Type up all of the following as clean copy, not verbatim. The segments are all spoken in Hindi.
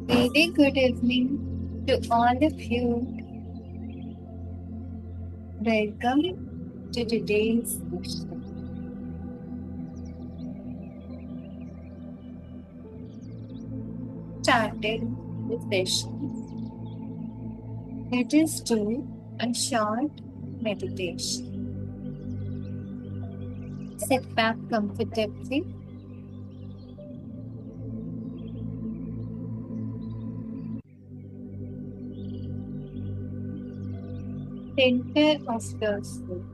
Very good evening to all of you. Welcome to today's session. Starting the session, let us do a short meditation. Sit back comfortably. Center of yourself.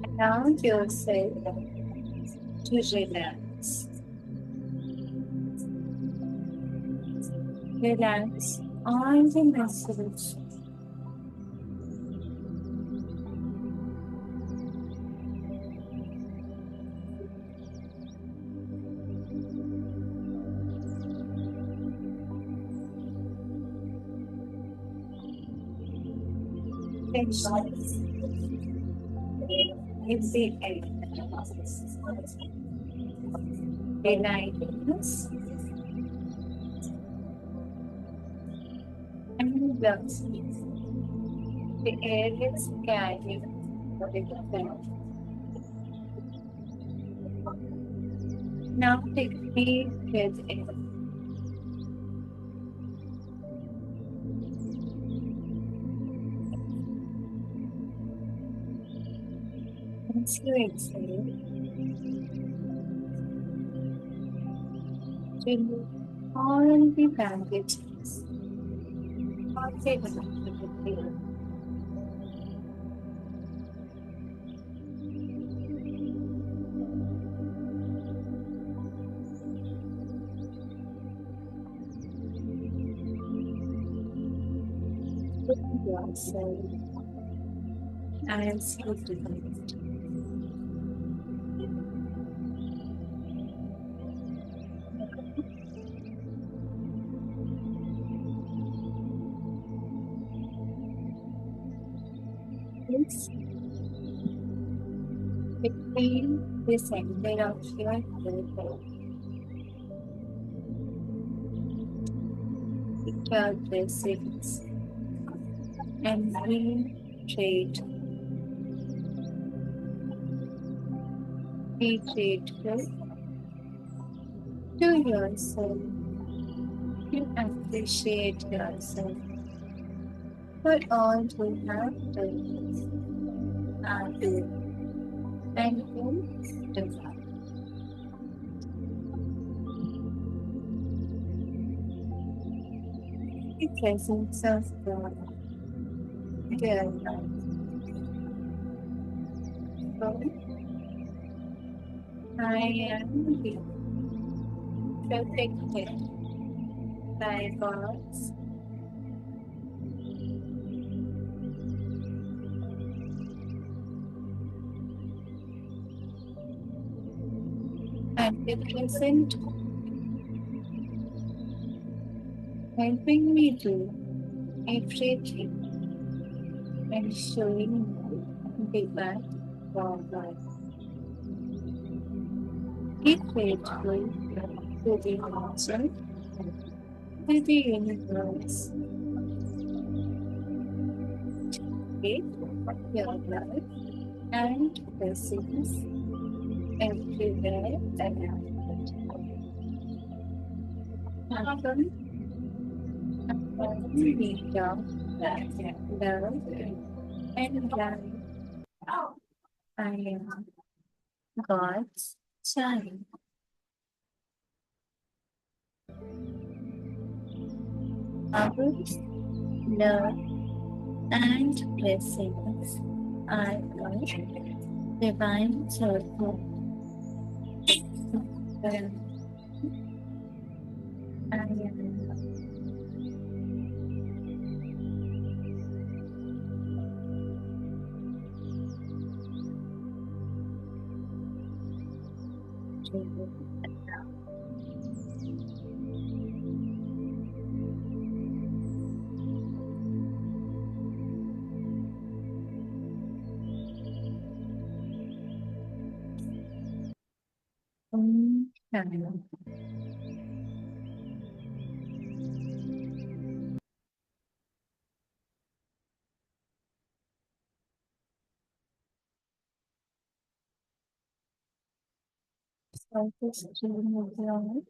Allow yourself to relax. Relax all the muscles. Tensions in the air. Lightness and velocity. The air is carrying the. Now take a deep breath in. Once you exhale, remove all the baggages. Take the air. Put yourself as you breathe. This between the center of your head, your blessings, and be grateful to yourself. You appreciate yourself for all you have done, are doing, and will do. The presence of God, dear Lord. So, I am being protected by God's omnipresent, helping me do everything and showing me the path forward. Be grateful to the nature, to the universe, with your love and blessings everywhere around. Welcome, we talk love and light. I am God's child. Others, love, and blessings are God's divine circle. I am family. So this move on.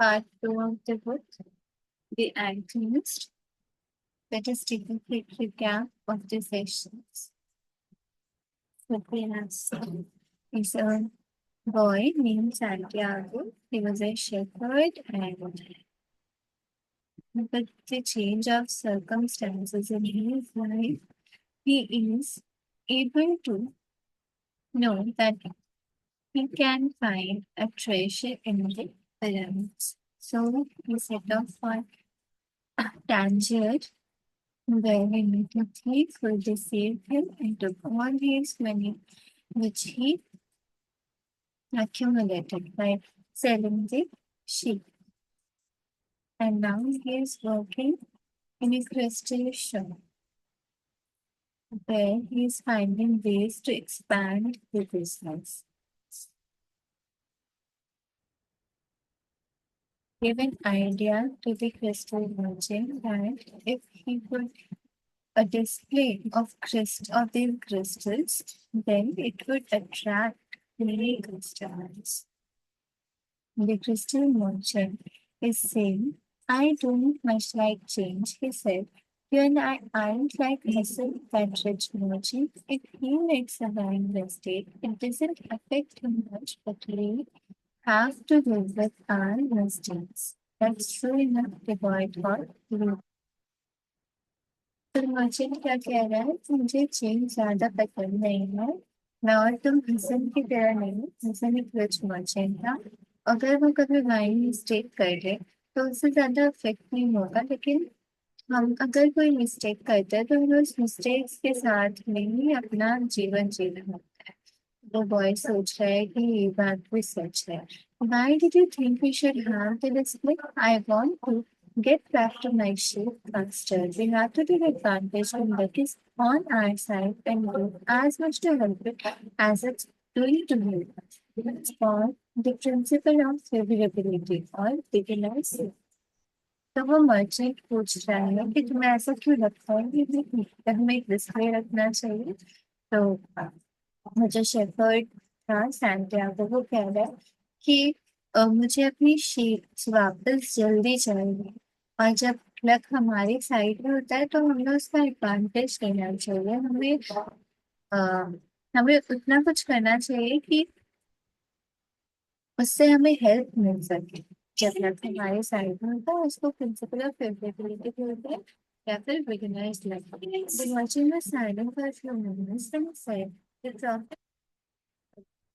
Part two of the book, The Alchemist. Let us take a quick recap of the sessions. So we have seen is a boy named Santiago. He was a shepherd, and with the change of circumstances in his life, he is able to know that he can find a treasure in the pyramids. So he set off for Tangier, where he met a thief who deceived him and took all his money, which he accumulated by selling the sheep. And now he is working in a crystal shop where he is finding ways to expand the business. Give an idea to the crystal merchant that if he could a display of these crystals, then it would attract many customers. The crystal merchant is saying, I don't much like change, he said. You and I aren't like Hassan, that rich merchant. If he makes a buying mistake, it doesn't affect him much, but we have to live with our mistakes. That's true enough, the boy thought. तो मर्चेंट क्या कह रहा है कि मुझे चेन ज्यादा पसंद नहीं है। मैं और तुम हसन की तरह नहीं। हसन एक रिच मर्चेंट था। अगर वो कभी वाइन मिस्टेक कर ले तो उससे ज्यादा इफेक्ट नहीं होगा, लेकिन हम अगर कोई मिस्टेक करते हैं तो हमें उस मिस्टेक्स के साथ में ही अपना जीवन जीना होता है। वो बॉय सोच रहा है कि ये बात भी सच है। Why did you think we should have the display? I want to get back to my ship faster. We have to take advantage of what is on our side and do as much to help it as it's doing to help us. It's called the principle of favorability or beginner's luck. तो वो मर्चेंट पूछ रहा है कि तुम्हें ऐसा क्यों लगता है कि हमें एक डिस्प्ले रखना चाहिए। तो मुझे शेफर्ड था सैंटियागो वो कह रहा है कि मुझे अपनी शीट्स वापस जल्दी चाहिए, और जब लक हमारी साइड में होता है तो हमें उसका एडवांटेज लेना चाहिए। अ, हमें उतना कुछ करना चाहिए कि उससे हमें हेल्प मिल सके। जब लक हमारे साइड में होता है उसको प्रिंसिपल ऑफ फेवरेबिलिटी बोलते हैं, या फिर beginners luck. The merchant was silent for a few moments, then said, "It's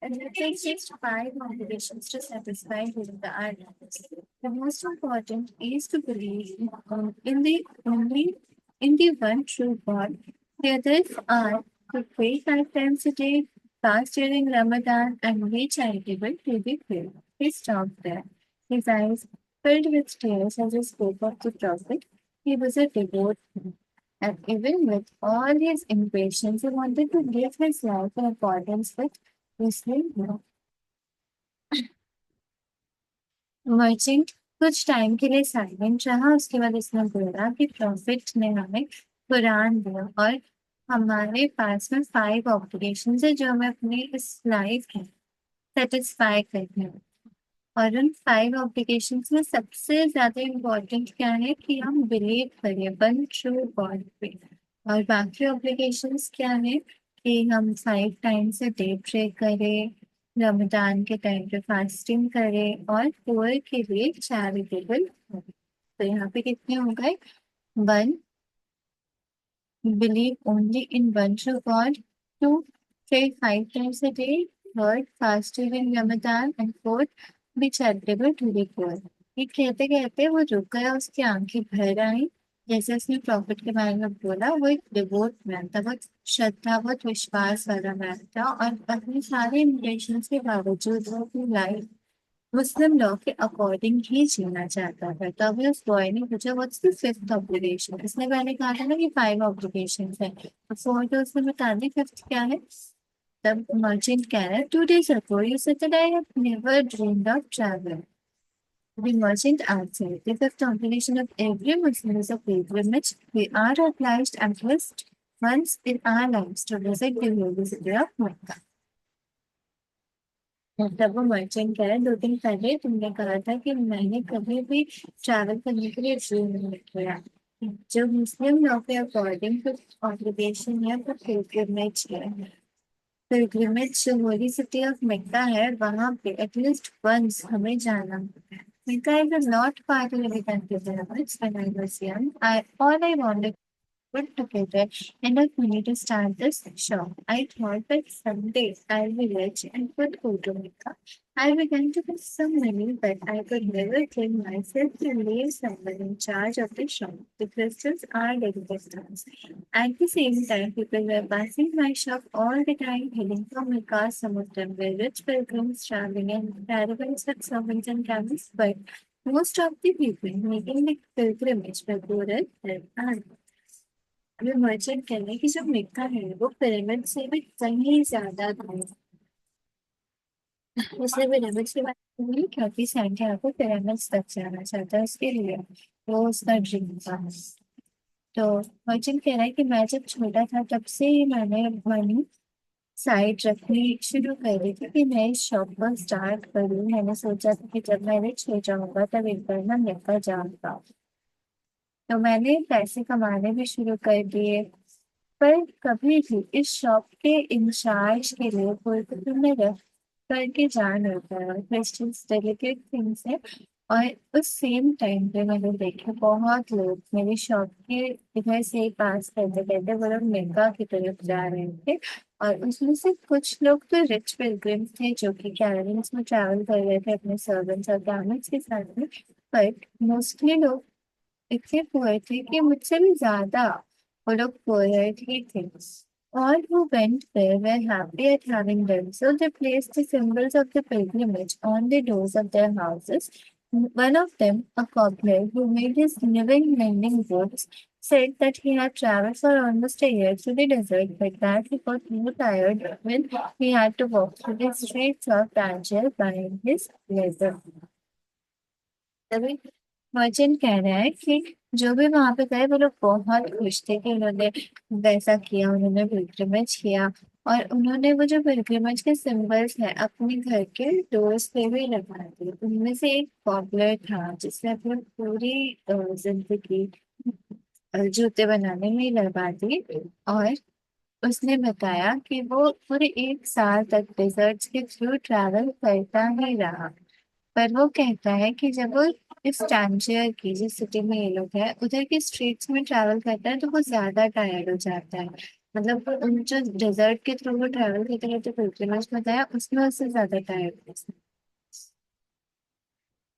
and it takes just five motivations to satisfy with the items. The most important is to believe in the only in the one true God. The others are to pray 5 times a day, fast during Ramadan, and be charitable to the poor. He stopped there. His eyes filled with tears as he spoke of the Prophet. He was a devout man. And even with all his impatience, he wanted to live his life in accordance with Muslim law. Merchant कुछ टाइम के लिए साइलेंट रहा, उसके बाद उसने बोला कि प्रॉफिट ने हमें कुरान दिया और हमारे पास में 5 ऑब्लिगेशंस है जो हमें अपनी इस लाइफ में सेटिस्फाई करनी है। और उन 5 ऑब्लिगेशंस में सबसे ज्यादा इम्पोर्टेंट क्या है कि हम बिलीव करें वन ट्रू गॉड पे। और बाकी ऑब्लिगेशंस क्या है कि हम 5 टाइम्स से डे प्रे करें, रमजान के टाइम पे फास्टिंग करें और पुअर के लिए चैरिटेबल करें। तो यहाँ पे कितने हो गए? One, believe only in one true God. Two, pray 5 times a day. Third, fast during Ramadan. And fourth, be charitable to the poor. ये कहते कहते वो रुक गया, उसकी आंखें भर आई जैसे उसने प्रॉफिट के बारे में बोला, वो एक डिवोट मैन था, बहुत श्रद्धा, बहुत विश्वास वाला मैन था, और अपने सारे इम्प्रेशंस के बावजूद वो अपनी लाइफ मुस्लिम लॉ के अकॉर्डिंग ही जीना चाहता था। तो अभी उस बॉय ने पूछा व्हाट्स द फिफ्थ ऑब्लिगेशन। इसने पहले कहा था ना कि फाइव ऑब्लिगेशन है, तो फोर तो उसने बता दी, फिफ्थ क्या है। तब मर्चेंट कह रहा है, 2 days ago you said that I have never dreamed of travel. The merchant answered, the fifth obligation of every Muslim is a pilgrimage. We are obliged at least once in our lives to visit the holy city of Mecca. मतलब वो मर्चेंट कह रहा है, 2 दिन पहले तुमने कहा था कि मैंने कभी भी ट्रैवल करने के लिए ड्रीम नहीं किया। जो मुस्लिम लॉ के अकॉर्डिंग कुछ ऑब्लिगेशन है वो पिलग्रिमेज है। पिलग्रिमेज जो होली सिटी ऑफ मेक्का है वहां पे एटलीस्ट वंस हमें जाना होता है। Mecca is not particularly considered when I was young. All I wanted put together enough money to start this shop. I thought that someday I'll be rich and could go to Mecca. I began to get some money, but I could never bring myself to leave someone in charge of the shop. The crystals are delicate. At the same time, people were passing my shop all the time, heading for Mecca. Some of them were rich pilgrims traveling in caravans with servants and camels, but most of the people making the pilgrimage were poor and अभी मर्चेंट कह रहे हैं कि जो मेका है वो पिरामिड से भी कहीं ज्यादा था। उसने पिरामिड की बात की क्योंकि सैंटियागो पिरामिड्स तक जाना चाहता है, उसके लिए वो उसका ड्रीम था। तो मर्चेंट कह रहा है कि मैं जब छोटा था तब से ही मैंने मनी साइड रखनी शुरू कर दी थी कि मैं इस शॉप पर स्टार्ट करूँ। मैंने सोचा था कि जब मैं रिच हो जाऊंगा तब एक बार मैं मेका जाऊंगा। तो मैंने पैसे कमाने भी शुरू कर दिए, पर कभी भी इस शॉप के इंचार्ज के लिए कोई तो तुमने रख करके जान होता है, क्वेश्चंस डेलिकेट थिंग्स है। और उस सेम टाइम पे मैंने देखे बहुत लोग मेरी शॉप के इधर से ही पास करते करते वो लोग मेगा की तरफ जा रहे थे। और उसमें से कुछ लोग तो रिच पिलग्रिम्स थे जो कि कैरावन्स में ट्रैवल कर रहे थे अपने सर्वेंट्स और कैमल्स के साथ में। बट मोस्टली लोग इतने पुअर थे कि मुझसे भी ज्यादा वो लोग पुअर ही थे। All who went there were happy at having done so. They placed the symbols of the pilgrimage on the doors of their houses. One of them, a cobbler who made his living mending boots, said that he had traveled for almost a year through the desert, but that he got too tired when he had to walk through the streets of Tangier buying his leather. तभी मर्चेंट कह रहा है कि जो भी वहां पे गए वो लोग बहुत खुश थे कि उन्होंने वैसा किया, उन्होंने पिलग्रिमेज किया। और उन्होंने वो जो पिलग्रिमेज के सिंबल्स हैं अपने घर के डोर्स पे भी लगा दिए। उनमें से एक पॉपुलर था जिसने अपनी पूरी जिंदगी जूते बनाने में ही लगा दी। और उसने बताया कि वो पूरे 1 साल तक डेजर्ट्स के थ्रू ट्रैवल करता ही रहा। पर वो कहता है कि जब वो इस टांजियर की जिस सिटी में ये लोग हैं उधर की स्ट्रीट्स में ट्रैवल करता है तो वो ज्यादा टायर्ड हो जाता है। मतलब उन जो डेजर्ट के थ्रू वो ट्रैवल करते करते पिलग्रिमेज बताया उसमें उससे ज्यादा टायर्ड है।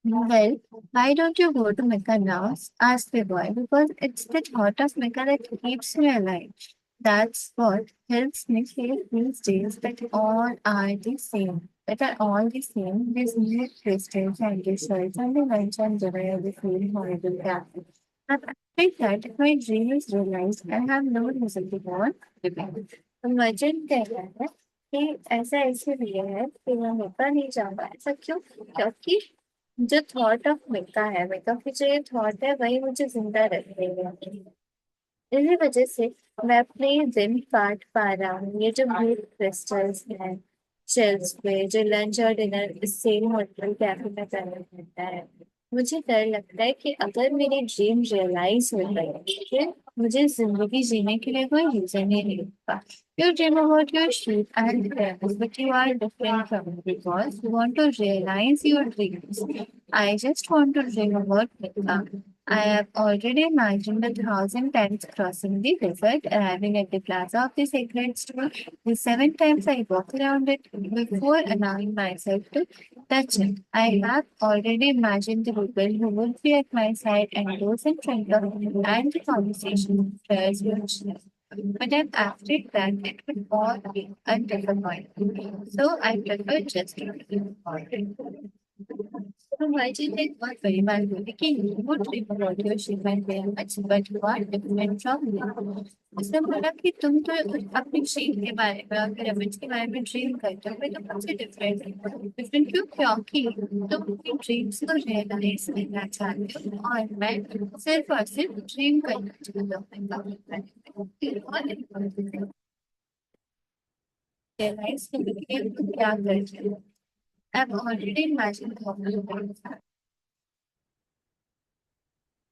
Well, why don't you go to Mecca now? Asked the boy. Because it's the thought of Mecca that keeps me alive. That's what helps me feel these days that all are the same. That are all the same. These new Christians and Israelites and the lunch and dinner of the same horrible cafe. But I think that if my dream is realized, I have no reason to go on living. तो मर्चेंट कह रहा है कि ऐसा इसलिए है कि मैं मक्का नहीं जाऊंगा। ऐसा क्यों? क्योंकि जो थॉट ऑफ मेका है, मेका की जो ये थॉट है वही मुझे जिंदा रखेगा। इसी वजह से मैं अपने ये दिन काट पा रहा हूँ। ये जो ब्लू क्रिस्टल्स हैं शेल्स पे, जो लंच और डिनर सेम होटल कैफे में करना पड़ता है, मुझे डर लगता है कि अगर मेरी ड्रीम रियलाइज हो गई फिर मुझे जिंदगी जीने के लिए कोई रीजन ही नहीं होगा। You dream about your sheep and camels, but you are different from me because you want to realize your dreams. I just want to dream about Mecca. I have already imagined 1,000 times crossing the desert, arriving at the plaza of the sacred stone. The 7 times I walk around it before allowing myself to That's it. I have already imagined the people who would be at my side and those in front of me, and the conversation players would. But then after that, it would all be a disappointment. So I prefer just to be important. So why do you think what very well speaking you would dream about your achievement very much, but you are different from me? उसने बोला कि तुम तो अपनी ड्रीम के बारे में और पिरामिड्स के बारे में ड्रीम करते हो, मैं तो मुझसे डिफरेंट डिफरेंट क्यों? क्योंकि तुम अपनी ड्रीम्स को रियलाइज करना चाहते हो और मैं सिर्फ और सिर्फ ड्रीम करना चाहता हूँ। रियलाइज करने के लिए तुम क्या करते हो? I've already imagined how you would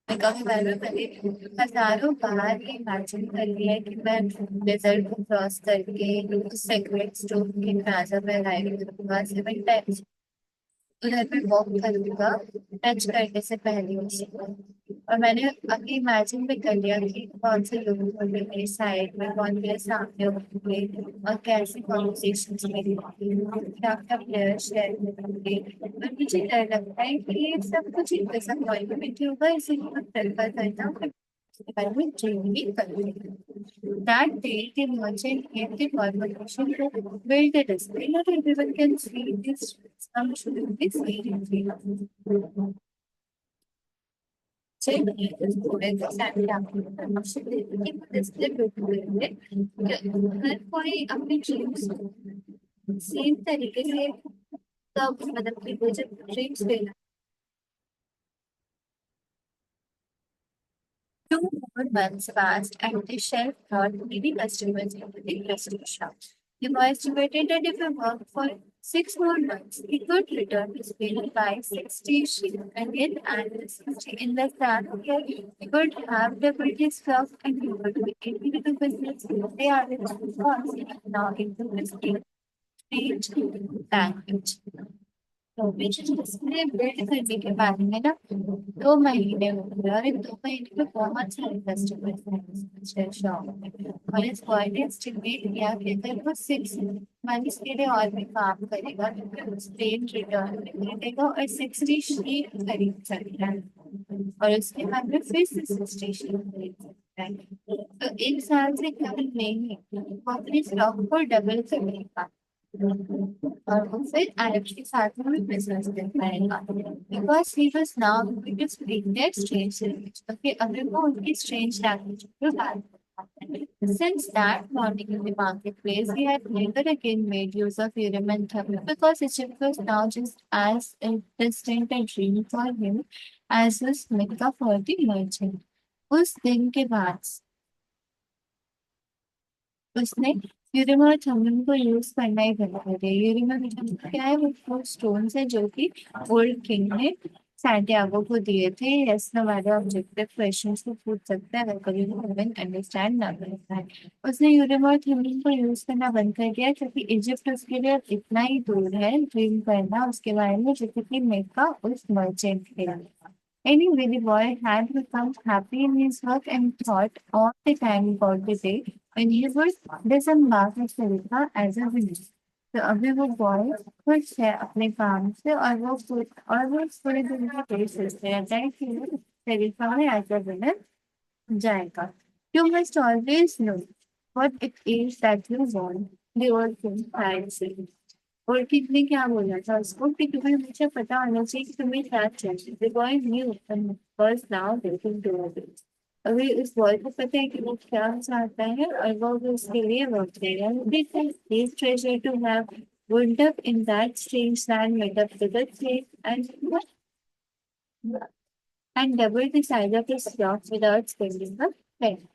मैं कभी बार मैंने हजारों बार ये इमेजिन कर लिया है कि मैं डेजर्ट को क्रॉस करके सेक्रेट स्टोन के प्लाजा में अराइव करूंगा 7 टाइम्स उधर पे वॉक करूंगा टच करने से पहले उसको। और मैंने अभी इमेजिन भी कर लिया कि कौन से लोग होंगे मेरे साइड में, कौन मेरे सामने होंगे और कैसे कॉन्वर्सेशंस मेरी होंगी, क्या क्या प्लेयर शेयर करेंगे। और मुझे डर लगता है कि ये सब कुछ एक डिसअपॉइंटमेंट होगा, इसीलिए मैं प्रेफर करता हूँ कि इसके बारे में ड्रीम भी करूँ। That day, the merchant gave the conversation to build the display. Not everyone can see this. Some should be seen. Checking students and display बिल्कुल हर कोई अपनी ड्रीम्स सेम तरीके से कब मतलब कि वो जब ड्रीम्स लेना 2 more months passed, and the shelf brought many customers into the prestige shop. The boys debated that if he worked for 6 more months, he could return his bill by 60 sheep and get another 60 in the sand. He could have doubled his stock and he would be able to do business. They are the ones now into his speech language. तो डिस्प्ले बिल्ड करने के बारे में ना 2 महीने हो गए और इन 2 महीने में बहुत सारे कस्टमर्स हैं शॉप में। और इस बॉय ने एस्टिमेट किया कि अगर वो 6 मंथ्स के लिए और भी काम करेगा तो फिर स्पेन रिटर्न में खरीदेगा और 60 शीट खरीद सकता है और उसके बाद में फिर से 60 शीट खरीद सकता है। तो 1 साल से कम नहीं वो अपने स्टॉक को डबल करेगा और वो फिर अरब के साथ में भी बिजनेस कर पाएगा because he was now going to speak that strange language. Okay, अगर वो उनकी स्ट्रेंज लैंग्वेज में बात since that morning in the marketplace, he had never again made use of Urim and Thummim because Egypt was now just as distinct a dream for him as was Mecca for the merchant. उस दिन के बाद उसने यूरिन और थम्बन को यूज करना ही बंद कर दिया। यूरिन और थम्बन क्या है, वो स्टोन्स है जो कि ओल्ड किंग ने सैंटियागो को दिए थे। यस नो वाले ऑब्जेक्टिव क्वेश्चंस को पूछ सकता है अगर कभी भी हमें अंडरस्टैंड ना करता है। उसने यूरिन और थम्बन को यूज करना बंद कर दिया क्योंकि इजिप्ट उसके लिए अब इतना ही दूर है ड्रीम करना उसके बारे में जितनी मेका उस मर्चेंट के लिए। Anyway, the boy had become happy in his work and thought all the time about the day when he would disembark at Sharika as a winner. तो अभी वो बॉय खुश है अपने काम से और वो पूरे दिन की कोशिश करते रहता है कि वो शरीफा में एज अ विनर जाएगा। You must always know what it is that you want, the old king had said. और किसने क्या बोला था उसको कि तुम्हें हमेशा पता होना चाहिए कि तुम्हें क्या चाहिए। The boy knew and was now waiting to obey. अभी उस बॉय को पता है कि वो क्या चाहता है और वो उसके लिए वर्क करेगा। Because his treasure to have wound up in that strange land made up with a shape and double the size of his flock without spending a penny.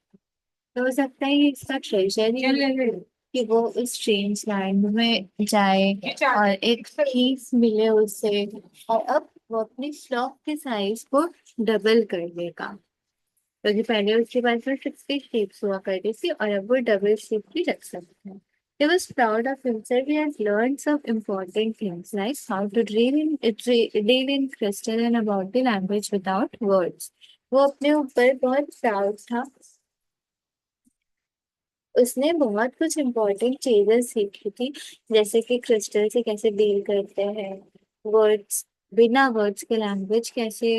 तो हो सकता है ये इसका ट्रेजर ही है कि वो इस स्ट्रेंज लैंड में जाए और एक पीस मिले उसे और अब वो अपनी फ्लॉक के साइज को डबल कर देगा क्योंकि पहले उसके पास में 60 sheep हुआ करती थी और अब वो डबल sheep भी रख सकता है। He was proud of himself. He had learned some important things like how to deal in crystal and about the language without words. वो अपने ऊपर बहुत प्राउड था। उसने बहुत कुछ इम्पोर्टेंट चीजें सीखी थी जैसे कि क्रिस्टल से कैसे डील करते हैं वर्ड्स, बिना वर्ड्स के लैंग्वेज कैसे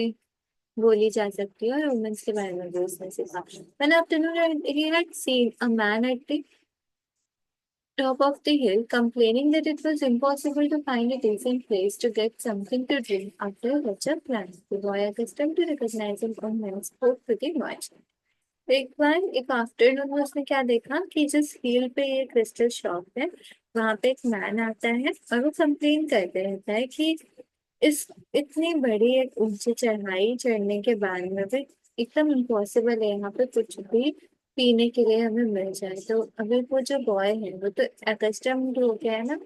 बोली जा सकती है, और वुमेन्स के बारे में भी उसने सीखा। One afternoon, he had seen a man at the top of the hill complaining that it was impossible to find a decent place to get something to drink after such a plan. The boy, accustomed to recognizing women, spoke pretty much. एक बार एक आफ्टरनून में उसने क्या देखा कि जिस हिल पे ये क्रिस्टल शॉप है, वहां पे एक मैन आता है और वो कंप्लेन करते रहता है कि इस इतनी बड़ी एक ऊंची चढ़ाई चढ़ने के बाद में भी एकदम इम्पॉसिबल है यहाँ पे कुछ भी पीने के लिए हमें मिल जाए। तो अगर वो जो बॉय है वो तो अकस्टम्ड हो गया है ना,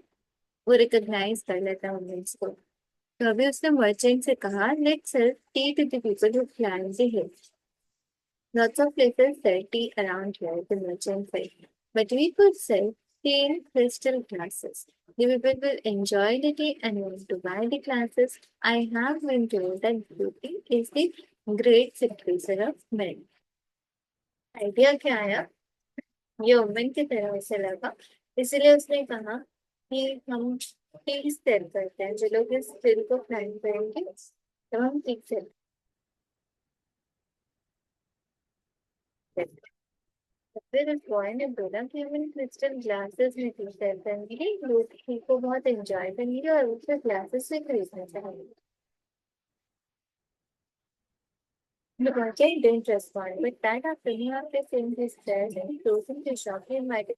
वो रिकॉग्नाइज कर लेता है वुमेन्स को। तो अभी उसने मर्चेंट से कहा, let's sell tea to the people who climb the hill. Lots of places sell tea around here, the merchant said. But we could sell tea in crystal glasses. The people will enjoy the tea and want to buy the glasses. I have been told that beauty is the great seducer of men. Idea क्या आया, ये वुमेन की तरह उसे लगा, इसलिए उसने कहा कि हम टी सेल करते हैं, जो लोग इस दिल को क्लाइम करेंगे तो हम टी सेल करते हैं। फिर उस बॉय ने बोला कि हम इन क्रिस्टल ग्लासेस में टी सेल करेंगे, लोग टी को बहुत एंजॉय करेंगे और उसे ग्लासेस से खरीदना चाहेंगे। The merchant didn't respond, but that afternoon, after seeing his chairs and closing the shop, he invited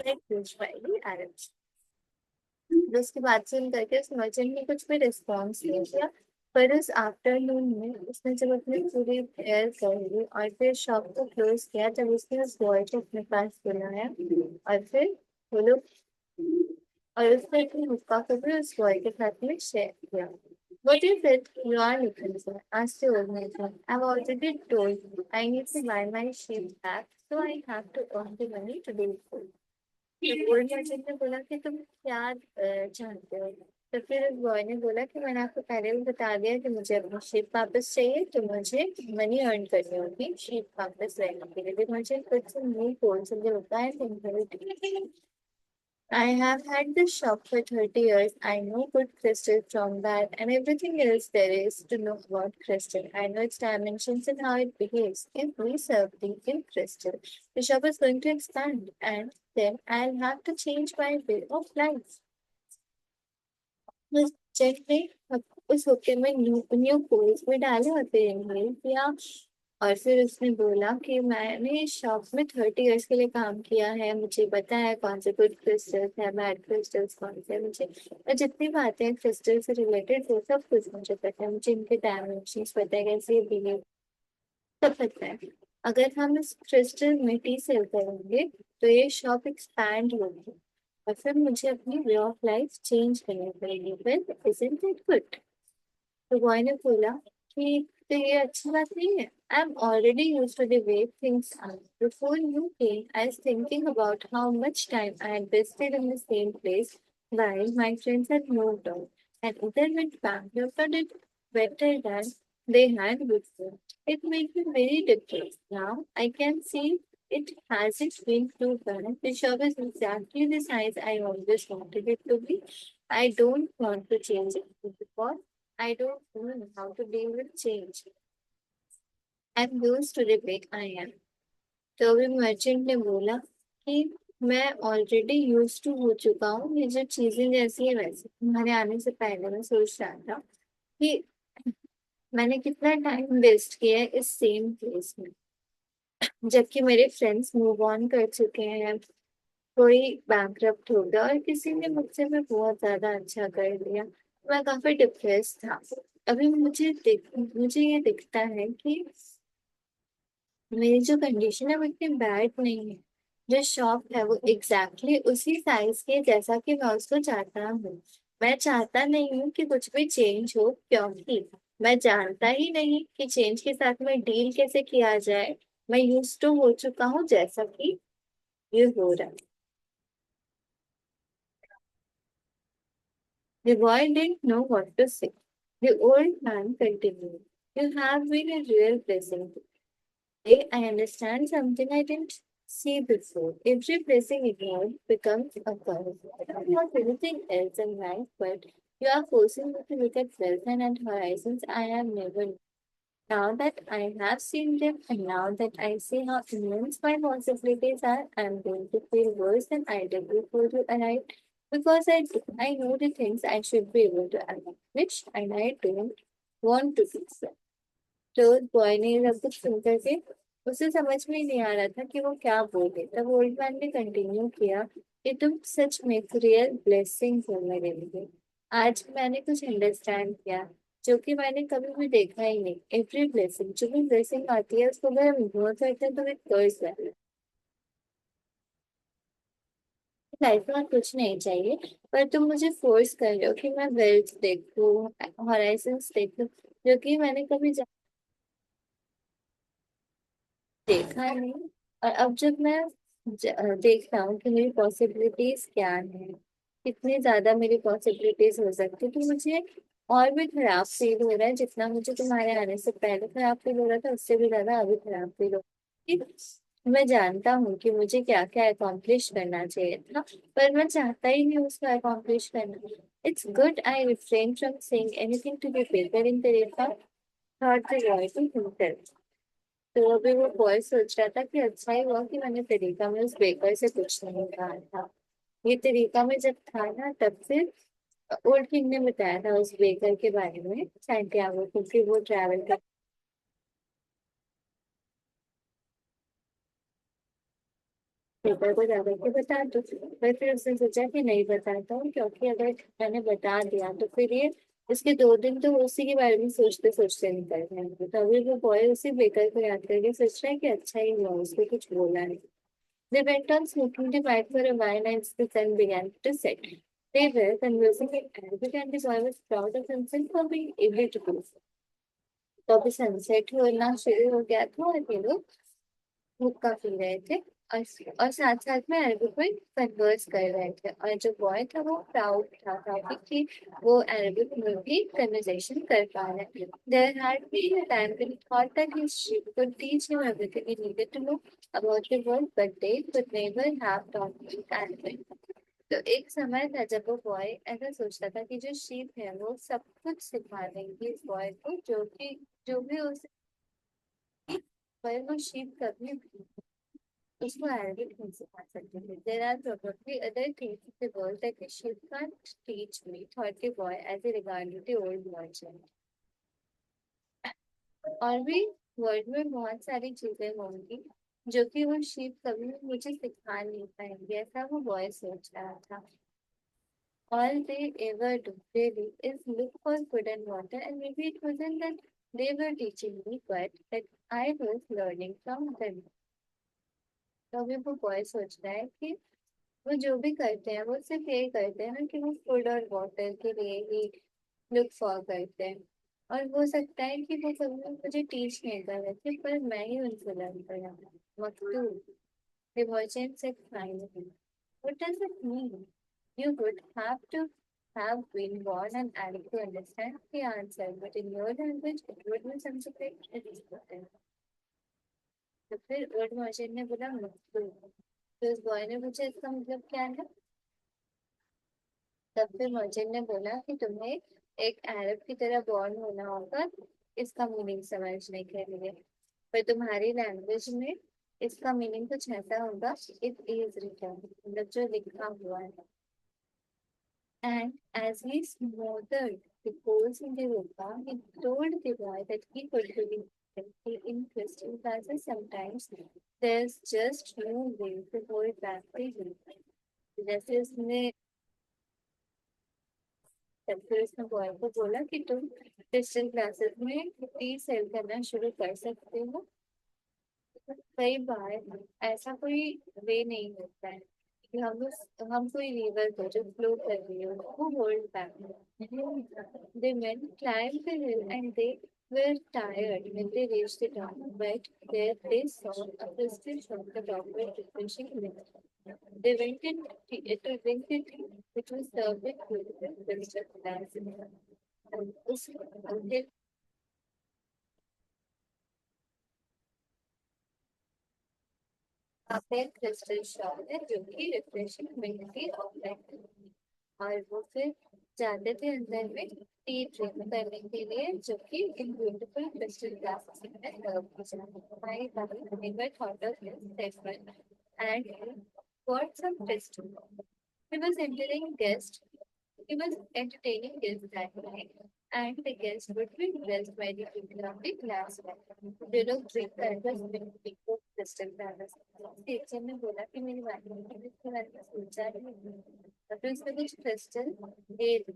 like usually Arabs. फिर उसकी बात सुन करके उस मर्चेंट ने कुछ भी रिस्पॉन्स नहीं किया। पर उस आफ्टरनून में उसने जब अपनी पूरी प्रेयर कर ली और फिर शॉप को क्लोज किया, तब उसने उस बॉय को अपने पास बुलाया और फिर वो लोग, और उसने अपनी हुक्का को भी उस बॉय के साथ में शेयर किया। What is it you are looking for? Asked the old man. I've already told you I need to buy my sheep back, so I have to earn the money to do so. Old merchant ने बोला कि तुम क्या चाहते हो। तो फिर उस बॉय ने बोला कि मैंने आपको पहले भी बता दिया कि मुझे अपनी शिप वापस चाहिए, तो मुझे मनी अर्न करनी होगी शिप वापस लेने के लिए। मर्चेंट कुछ नहीं बोल सकते होता है। I have had this shop for 30 years. I know good crystal from bad and everything else there is to know about crystal. I know its dimensions and how it behaves. If we serve the in crystal, the shop is going to expand and then I'll have to change my way of life. उस जेट ने उस हुक्के में न्यू न्यू कोल्स में डाले होते हैं या। और फिर उसने बोला कि मैंने शॉप में 30 इयर्स के लिए काम किया है, मुझे पता है कौन से गुड क्रिस्टल्स है, बैड क्रिस्टल्स कौन से हैं, मुझे और जितनी बातें हैं क्रिस्टल से रिलेटेड वो सब कुछ मुझे पता है, मुझे इनके डायमेंशंस पता है, कैसे ये बिहेव सब पता है। अगर हम इस क्रिस्टल मिट्टी सेल करेंगे तो ये शॉप एक्सपैंड होगी और फिर मुझे अपनी वे ऑफ लाइफ चेंज करनी पड़ेगी। फिर इजंट इट गुड? तो बॉय ने बोला कि तो ये अच्छी बात नहीं है। I am already use to the way things are. Before you came I was thinking about how much time I had wasted in the same place while my friends had moved on and either went bankrupt or did better than they had before. It made me very depressed. Now I can see it hasn't been too bad. The shop is exactly the size I always wanted it to be. I don't want to change it because I don't know how to deal with change. I'm used to the big I am. तो अभी मर्चेंट ने बोला कि मैं ऑलरेडी यूज टू हो चुका हूँ, ये जो चीजें जैसी है वैसी। तुम्हारे आने से पहले मैं सोच रहा था कि मैंने कितना टाइम वेस्ट किया है इस सेम प्लेस में, जबकि मेरे फ्रेंड्स मूव ऑन कर चुके हैं, कोई बैंकरप्ट हो गया और किसी ने मुझसे भी बहुत ज्यादा अच्छा कर दिया। मैं काफी डिप्रेस था। अभी मुझे ये दिखता है कि मेरी जो कंडीशन है वो इतनी बैड नहीं है। जो शॉप है वो एग्जैक्टली उसी साइज के जैसा कि मैं उसको चाहता हूँ। मैं चाहता नहीं हूँ कि कुछ भी चेंज हो, क्योंकि मैं जानता ही नहीं कि चेंज के साथ में डील कैसे किया जाए। मैं यूज टू हो चुका हूँ जैसा कि ये हो रहा है। The boy didn't know what to say. The old man continued, you have been a real blessing today. I understand something I didn't. See before. Every blessing ignored becomes a curse. Not anything else in life, but you are forcing me to look at wealth and horizons I have never known. Now that I have seen them, and now that I see how immense my possibilities are, I'm going to feel worse than I did before you arrived. Because I know the things I should be able to accomplish, and I don't want to do so. तो बॉय ने ये सब कुछ सुन करके उसे समझ में ही नहीं आ रहा था कि वो क्या बोले। तब ओल्ड मैन ने कंटिन्यू किया कि तुम सच में रियल ब्लेसिंग हो मेरे लिए। आज मैंने कुछ अंडरस्टैंड किया जो कि मैंने कभी भी देखा ही नहीं। एवरी ब्लेसिंग, जो भी ब्लेसिंग आती है उसको अगर हम इग्नोर करते हैं तो एक कर्स है। लाइफ में कुछ नहीं चाहिए, पर तुम मुझे फोर्स कर रहे हो कि मैं वेल्थ देखूं, हॉराइजन्स देखूं, जो कि मैंने कभी देखा नहीं। और अब जब मैं देख रहा हूँ कि मेरी पॉसिबिलिटीज क्या है, कितनी ज्यादा मेरी पॉसिबिलिटीज हो सकती है, तो मुझे और भी खराब फील हो रहा है। जितना मुझे तुम्हारे आने से पहले खराब फील हो रहा था, उससे भी ज्यादा अभी खराब फील हो रहा है। मैं जानता हूँ कि मुझे क्या क्या अकॉम्प्लिश करना चाहिए था, पर मैं चाहता ही नहीं उसको अकॉम्प्लिश करना। It's good I refrain from saying anything to be better in तरीका, thought the boy to himself. तो अभी वो बॉय सोच रहा था कि अच्छा ही हुआ कि मैंने तरीका में उस बेकर से कुछ नहीं कहा था। ये तरीका में जब था ना, तब फिर ओल्ड किंग ने बताया था उस बेकर के बारे में सैंटियागो, क्योंकि वो ट्रैवल कर बेकर को जाकर के बता दो। पर फिर उसने सोचा कि नहीं बताता हूँ, क्योंकि अगर मैंने बता दिया तो फिर ये उसके 2 दिन तो उसी के बारे में सोचते सोचते निकल जाएंगे। तो अभी वो बॉय उसी बेकर को याद करके सोच रहा है कि अच्छा ही हुआ उसको कुछ बोला नहीं। They went on smoking the pipe for a while as the sun began to set. They were conversing in Arabic and the boy was proud of himself for being able to do so. तो अभी सनसेट होना शुरू हो गया था और ये लोग हुक्का पी रहे थे, और साथ साथ में अरबिक में कन्वर्स कर रहे थे। और जो बॉय था वो प्राउड था काफी कि वो अरबिक में भी कन्वर्सेशन कर पा रहे थे। There had been a time when he thought that his ship could teach him everything he needed to know about the world, but they could never have taught him Arabic. तो एक समय था जब वो बॉय ऐसा सोचता था कि जो शीप है वो सब कुछ सिखा देंगी इस बॉय को, जो कि जो भी उसे, पर वो शीप कभी भी उसको अरेबिक नहीं सिखा सकते थे। There are probably other things in the world that the ship can't teach me, thought the boy as he regarded the old merchant. और भी वर्ल्ड में बहुत सारी चीजें होंगी जो कि वो शिप कभी भी मुझे सिखा नहीं पाएंगे, ऐसा वो बॉय सोच रहा था। All they ever do really is look for food and water, and maybe it wasn't that they were teaching me, but that I was learning from them. तो अभी वो बॉय सोच रहा है कि वो जो भी करते हैं वो सिर्फ यही करते हैं ना कि वो फूड और वाटर के लिए ही लुक फॉर करते हैं। और हो सकता है कि वो कभी मुझे टीच नहीं कर रहे थे, पर मैं ही उनसे लर्न कर रहा हूँ। मकतूब डिवोशन से finally, what does it mean? You would have to have been born and adult to understand the answer, but in your language it would be something important. तो फिर वर्ड मर्चेंट ने बोला मकतूब। तो उस बॉय ने पूछा इसका मतलब क्या है। तब फिर मर्चेंट ने बोला कि तुम्हें एक अरब की तरह बॉर्न होना होगा इसका मीनिंग समझने के लिए, पर तुम्हारी लैंग्वेज में इसका मीनिंग कुछ ऐसा होगा, इट इज रिटन, मतलब जो लिखा हुआ है। And as he smothered the coals in the hookah, he told the boy that he could be in crystal classes sometimes. There's just no way to hold back the heat. जैसे उसने तब फिर उसने बॉय को बोला कि तुम क्रिस्टल क्लासेस में टी सेल करना शुरू कर सकते हो। कई बार ऐसा कोई वे नहीं होता है कि हम कोई रिवर को जो फ्लो कर रही हो वो hold back. They men climbed the hill and they were tired when they reached the top, but there they saw a crystal from the top with refreshing light. They went in to drink the tea, which was served with beautiful crystal glass. And उस यहाँ पे क्रिस्टल शॉप है जो कि रिफ्रेशिंग मिल्की ऑफलाइन, और वो फिर जाते थे अंदर में टी ड्रिंक करने के लिए, जो कि इन ब्यूटीफुल क्रिस्टल ग्लासेस में सर्व की जाती है। My mother never thought of this different and got some twist. He was entering guest. He was entertaining guests that night, and the guests would be dressed very beautifully glass. They लोग drink करके उसमें पीको crystal glass। टीचर ने बोला कि मेरी वाइफ ने इसके बारे में सोचा नहीं, तो फिर उसने कुछ क्रिस्टल दे दी,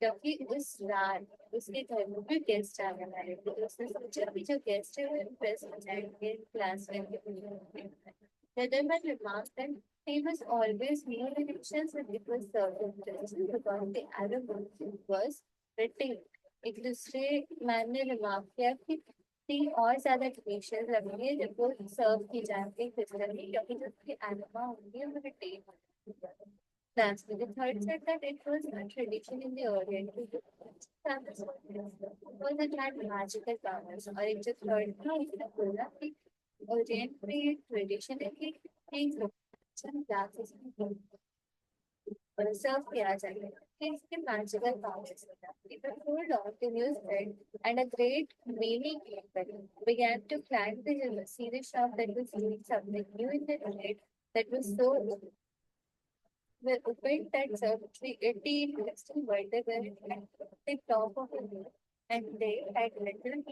क्योंकि उस रात उसके घर में भी गेस्ट आने वाले थे, तो उसने सोचा कि जो गेस्ट है वो इम्प्रेस हो जाएंगे क्लास में के। The gentleman remarked that he was always more anxious when it was served in Dresden because the Arab was waiting. एक दूसरे मैम ने रिमार्क किया कि तीन और ज्यादा डिशेस लगेंगे जब वो सर्व की जाएंगी फिजिकली, क्योंकि जो उसकी एरोमा होगी वो रिटेन होगी। Lastly, the third said that it was a tradition in the Orient to was it had magical powers, और एक जो थर्ड था उसने बोला कि ओरिएंट में ये ट्रेडिशन है कि एक ग्लासेस में सर्व किया जाएगा कि इसके मैजिकल पावर्स होता है। It cooled off the news spread, and a great many people began to climb the hill, see the shop that was doing something new in the trade that was so well opened that served 80 crystal were there at the top of the hill, and they had little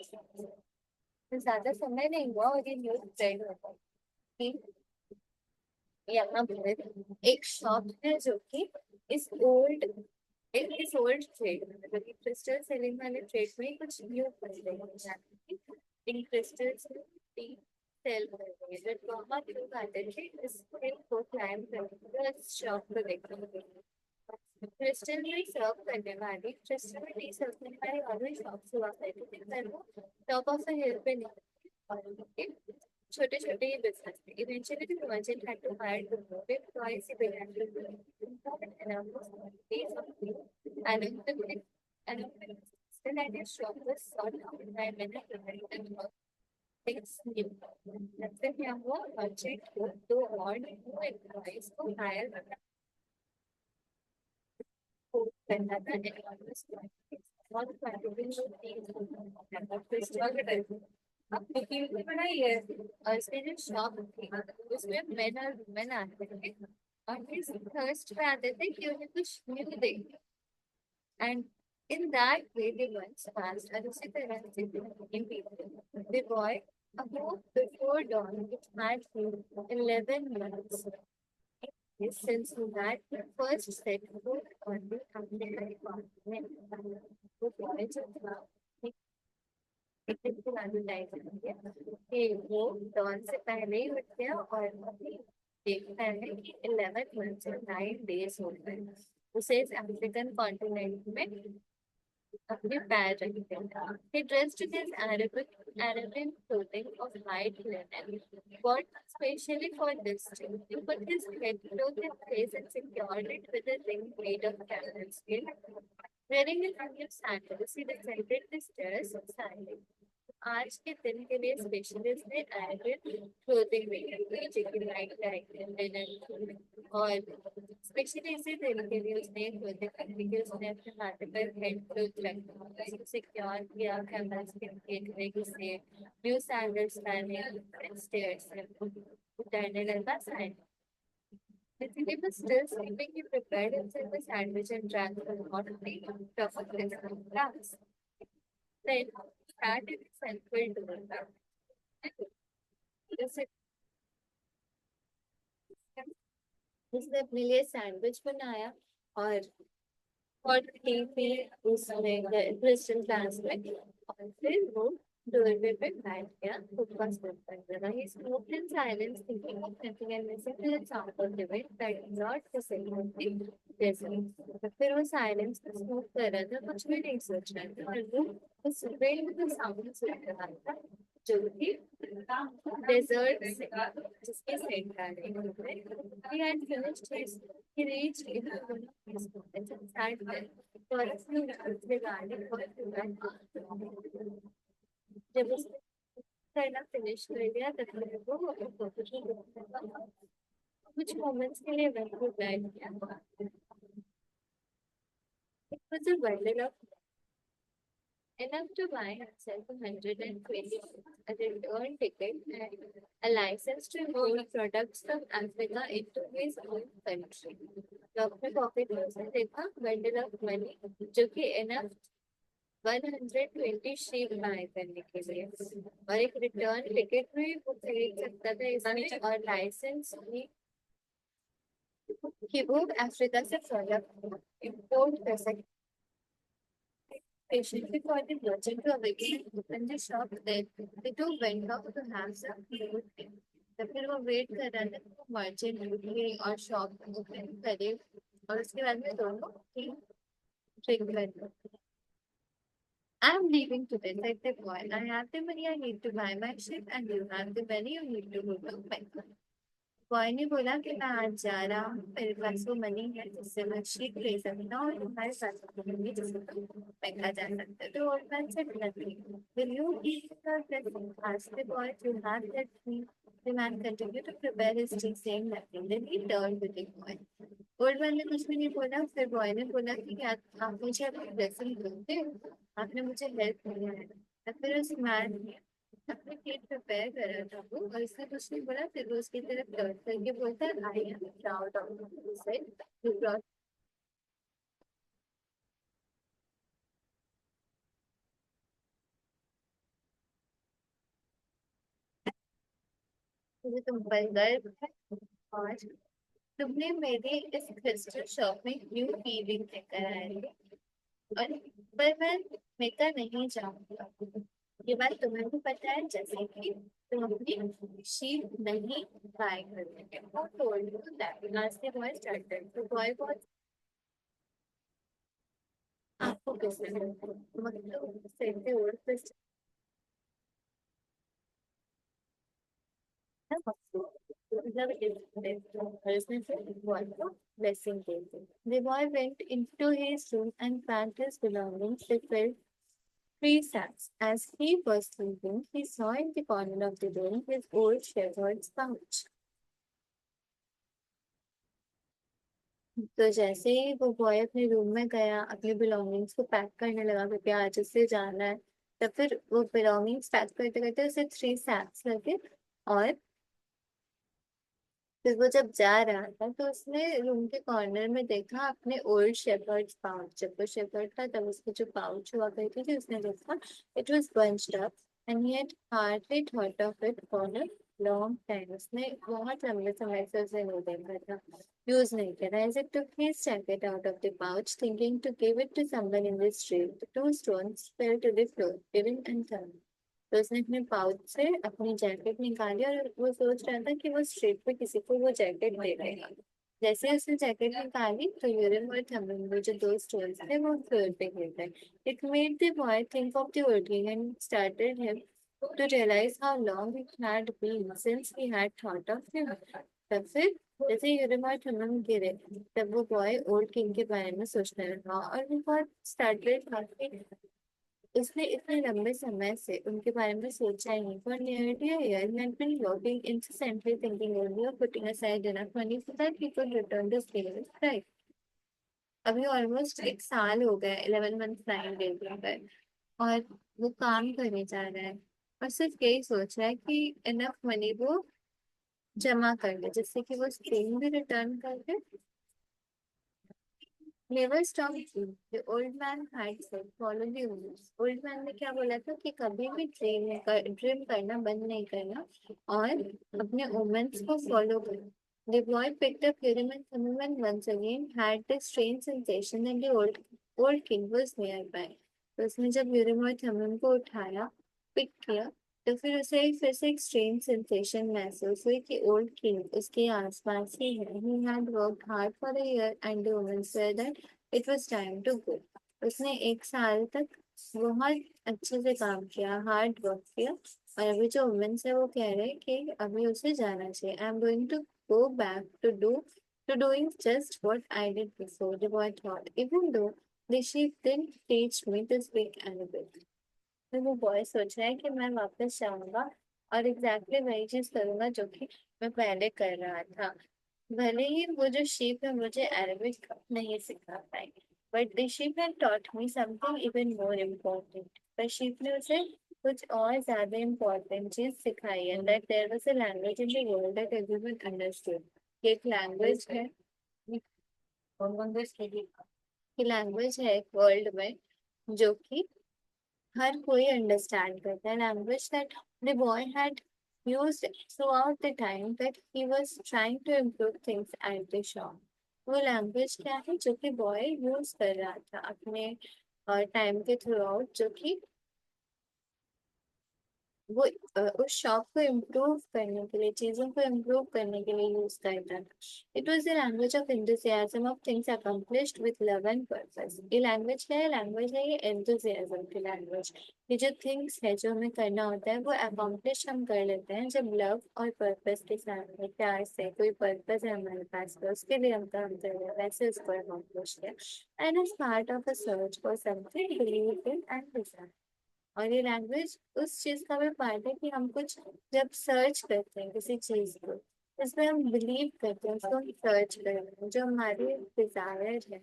तो ज्यादा समय नहीं हुआ और ये न्यूज स्प्रेड हो गई कि यहाँ पर एक शॉप है जो कि इस ओल्ड इस ओल्ड ट्रेड मतलब कि क्रिस्टल सेलिंग वाले ट्रेड में कुछ न्यू कर रही है। इन क्रिस्टल्स टी सेल कर रही है, जो बहुत लोग आते थे इस ट्रेड को क्लाइम करके इस शॉप को देखने। क्रिस्टल में सर्व करने वाली क्रिस्टल में टी सर्व करने वाली और भी शॉप्स हुआ करती थी, पर वो टॉप ऑफ द हिल पे नहीं और छोटे छोटे ये बिजनेस थे। Eventually the merchant had to hire the big toys he began to do days of the and still at his shop was sought out by many people things new. जब क्या हुआ मर्चेंट को दो और न्यू एम्प्लॉइज को हायर करना था enormous quantities. Small quantities of things अब बुकिंग भी बनाई है, और इसके जो शॉप थी उसमें मेन और वुमेन आते थे और इस थर्स्ट पे आते थे कि उन्हें कुछ न्यू देंगे, and in that way they once passed, और उसी तरह से in people the boy awoke before dawn, it had been 11 months since that first set foot on the American continent. वो boy जो था कि वो dawn से पहले ही उठ गया और देखता है कि 11 months और 9 days हो गए उसे इस अफ्रीकन कॉन्टिनेंट में अपने पैर रखते हैं। He dressed in his Arabian clothing of white linen, bought specially for this trip. He put his head clothed in place and secured it with a ring made of camel skin. Wearing his new sandals, he descended the stairs silently. आज के दिन के लिए स्पेशलिस्ट ने अरेबियन क्लोथिंग मेकर की चिकन लाइट लिनन, और स्पेशली इसी दिन के लिए उसने क्लोथिंग खरीदी कि उसने अपने माथे पर हेड क्लोथ रखा, सिक्योर किया कैमरा स्किन के लेग से न्यू सैंडल्स पहने स्टेयर्स उतरने लगा side. He was still sleeping. He prepared himself a sandwich and drank a hot tea of a crystal glass. Then started his self-will to work out. उसने अपने लिए सैंडविच बनाया और हॉट टी पी उसमें क्रिस्टल ग्लास में, और फिर वो डोरवे पे बैठ गया, खुद का स्मोक कर रहा। He smoked in silence, thinking of nothing and listened to the sound of the wind that not the same of the desert. फिर वो साइलेंस में स्मोक कर रहा था, कुछ भी नहीं सोच रहा था, और वो उस wind के साउंड सुन रहा था जो कि डेजर्ट से जिसके सेंट आ रहे हैं। He had finished his he reached in his and sat there for a few minutes regarding what to do. जब उसने फिनिश कर लिया तब मेरे को कुछ मोमेंट्स के लिए मेरे को बैठ गया। It was a bundle of enough to buy himself 120 a return ticket and a license to import products from Africa into his own country. Doctor pocket में देखा बंडल ऑफ मनी जो कि इनफ 120 शीट बाय करने के लिए और एक रिटर्न टिकट भी वो खरीद सकता था इसमें और लाइसेंस भी कि वो अफ्रीका से प्रोडक्ट इंपोर्ट कर सकते patiently for the merchant to again open the shop then the two went out to have some food तो फिर वो वेट कर रहा था कि वो मर्चेंट उठे और शॉप ओपन करे और उसके बाद में दोनों ड्रिंक कर I'm leaving today, said the boy. I have the money I need to buy my ship, and you have the money you need to go to Bangkok. Boy ने बोला कि मैं आज जा रहा हूँ मेरे पास वो मनी है जिससे मैं शीट ले सकता हूँ और तुम्हारे साथ घूमूंगी जिससे तुम पैसा जा सकते हो तो old man said nothing will you asked the boy to have that thing. The man continued to prepare his tea saying nothing. Then he turned to the boy. Old man ने कुछ भी नहीं बोला फिर बॉय ने बोला कि क्या आप मुझे अपनी ब्लेसिंग बोलते हो आपने मुझे हेल्प किया है तो फिर उस मैन ने अपने पेट प्रिपेयर कर रहा था वो और इसने कुछ नहीं बोला फिर वो उसकी तरफ टर्न करके बोलता है I am proud of you said you brought मुझे तुम पर गर्व है और तुमने मेरे इस क्रिस्टल शॉप में न्यू ईयरिंग लेकर आए थे और पर मैं लेकर नहीं जाऊंगा ये बात तुम्हें भी पता है जैसे कि तुम अपनी शीट नहीं बाय करते हो टोल्ड यू दैट आज से बॉय स्टार्टेड तो बॉय बहुत आपको कैसे मतलब से old blessing came. The boy went into his room and packed his belongings. They filled three sacks. As he was sleeping, he saw in the corner of the room his old shepherd's pouch. तो जैसे ही वो बॉय अपने रूम में गया अपने बिलोंगिंग्स को पैक करने लगा क्योंकि आज उससे जाना है तो फिर वो बिलोंगिंग्स पैक करते करते उसे थ्री सैक्स लगे और फिर वो जब जा रहा था तो उसने रूम के कॉर्नर में देखा अपने ओल्ड शेफर्ड पाउच जब वो शेफर्ड था तब उसकी जो पाउच हुआ करती थी उसने देखा it was bunched up and he had hardly thought of it for a long time उसने बहुत लंबे समय से उसे नहीं देखा था यूज नहीं किया था Isaac took his jacket out of the pouch thinking to give it to someone in the street the two stones fell to the floor giving and turning तो उसने अपने पाउच से अपनी जैकेट निकाली और वो सोच रहा था कि वो स्ट्रीट पे किसी को वो जैकेट दे देगा जैसे ही उसने जैकेट निकाली तो यूरिन और थर्मल वो जो दो स्टोन्स थे वो फ्लोर पे गिर गए it made the boy think of the old king and started him to realize how long it had been since he had thought of him. तब फिर जैसे यूरिन और थर्मल गिरे तब वो बॉय ओल्ड किंग के बारे में सोचने लगा और वो बहुत स्टार्टेड था कि उसने इतने लंबे समय से उनके बारे में सोचा ही नहीं for nearly a year he had been working incessantly thinking only of putting aside enough money so that he could return to Stevens right अभी ऑलमोस्ट एक साल हो गया 11 मंथ 9 डेज हो गए और वो काम करने जा रहा है और सिर्फ यही सोच रहा है कि इनफ मनी वो जमा कर ले जिससे कि वो स्ट्रीम भी रिटर्न कर दे Never stop dreaming. The old man had said, follow the rules. Old man ने क्या बोला था कि कभी भी ड्रीम करना बंद नहीं करना और अपने ओमेंस को फॉलो करना. The boy picked up Urim and Thummim and once again had this strange sensation that the old king was nearby. तो उसने जब यूरिम और थमिम को उठाया पिक किया तो फिर उसे फिर से एक स्ट्रेंज सेंसेशन महसूस हुई कि ओल्ड किंग उसके आसपास ही है he had worked hard for a year and the woman said that it was time to go उसने एक साल तक बहुत अच्छे से काम किया हार्ड वर्क किया और अभी जो वुमेन है वो कह रहे हैं कि अभी उसे जाना चाहिए I am going to go back to doing just what I did before the boy thought even though the sheep didn't teach me to speak Arabic तो वो बॉय सोच रहा है कि मैं वापस जाऊंगा और एग्जैक्टली वही चीज करूंगा जो कि मैं पहले कर रहा था। भले ही वो जो sheep है मुझे अरेबिक नहीं सिखा पाई, but the sheep had taught me something even more important। पर sheep ने उसे कुछ और ज्यादा इम्पोर्टेंट चीज सिखाई है, that there was a language in the world that everyone understood। ये एक लैंग्वेज है, कौन कौन देश की लैंग्वेज है एक वर्ल्ड में जो कि हर कोई अंडरस्टैंड करता है। Language that the boy had used throughout the time that he was trying to improve things at the shop। वो लैंग्वेज क्या है जो कि बॉय यूज कर रहा था अपने टाइम के थ्रू आउट, जो कि वो उस शॉप को इम्प्रूव करने के लिए, चीजों को इम्प्रूव करने के लिए यूज करता था। It was the language of enthusiasm of things accomplished with love and purpose. ये लैंग्वेज क्या है? लैंग्वेज है ये enthusiasm की लैंग्वेज। ये जो थिंग्स है जो हमें करना होता है वो अकम्प्लिश हम कर लेते हैं जब लव और पर्पस के साथ में, प्यार से, कोई पर्पस है हमारे पास तो उसके लिए हम काम कर रहे हैं, वैसे उसको अकम्प्लिश किया। And as part of a search for something believe in and desire. और ये लैंग्वेज उस चीज का भी पार्ट है कि हम कुछ जब सर्च करते हैं किसी चीज को, इसमें हम बिलीव करते हैं, उसको हम सर्च करते हैं, जो हमारी डिजायर है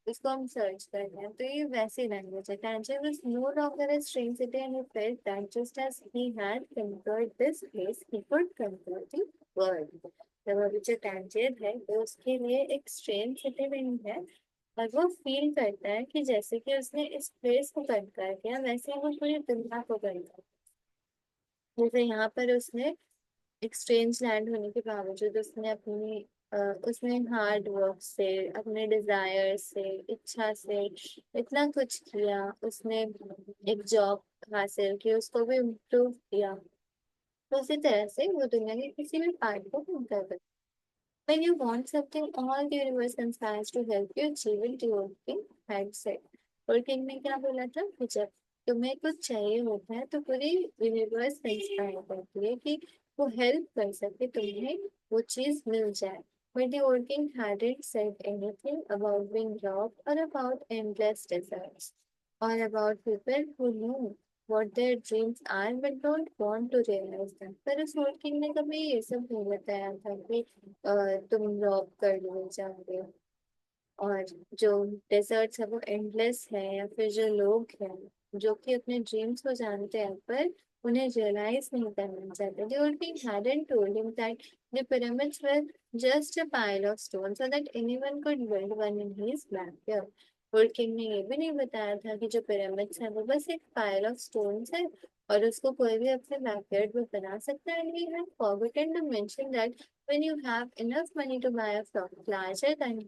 उसको हम सर्च करते हैं। तो ये वैसी लैंग्वेज है। Tangier was no longer a strange city and he felt that just as he had conquered this place, he could conquer the world। जब अभी जो टैंजियर है तो उसके लिए एक स्ट्रेंज सिटी नहीं है, और वो फील करता है कि जैसे कि उसने इस प्लेस को कंकर किया वैसे ही वो पूरी दुनिया को कंकर। जैसे यहाँ पर उसने एक्सचेंज लैंड होने के बावजूद उसने अपनी उसने हार्ड वर्क से, अपने डिजायर से, इच्छा से इतना कुछ किया। उसने एक जॉब हासिल की, उसको भी इम्प्रूव किया। तो उसी तरह से वो दुनिया के किसी भी पार्ट को कंकर कर। When you want something, all the universe conspires to help you achieve it, Tolkien had said। Tolkien ने क्या बोला था कि जब तुम्हें कुछ चाहिए होता है तो पूरी यूनिवर्स कंस्पायर करती है कि वो हेल्प कर सके तुम्हें वो चीज मिल जाए। But the old king hadn't said anything about being robbed or about endless deserts or about people who know what their dreams are but don't want to realize them। पर उस ओल्ड किंग ने कभी ये सब नहीं बताया था कि तुम रॉब कर लिए जाओगे, और जो डेजर्ट्स है वो एंडलेस है, या फिर जो लोग हैं जो कि अपने ड्रीम्स को जानते हैं पर उन्हें रियलाइज नहीं करना चाहते। The old king hadn't told him that the pyramids were just a pile of stones so that anyone could build one in his backyard। Old king ने ये भी नहीं बताया था कि जो पिरामिड्स है वो बस एक पाइल ऑफ स्टोन्स है और उसको कोई भी अपने बैकयार्ड में बना सकता है। And he had forgotten to mention that when you have enough money to buy a flock larger than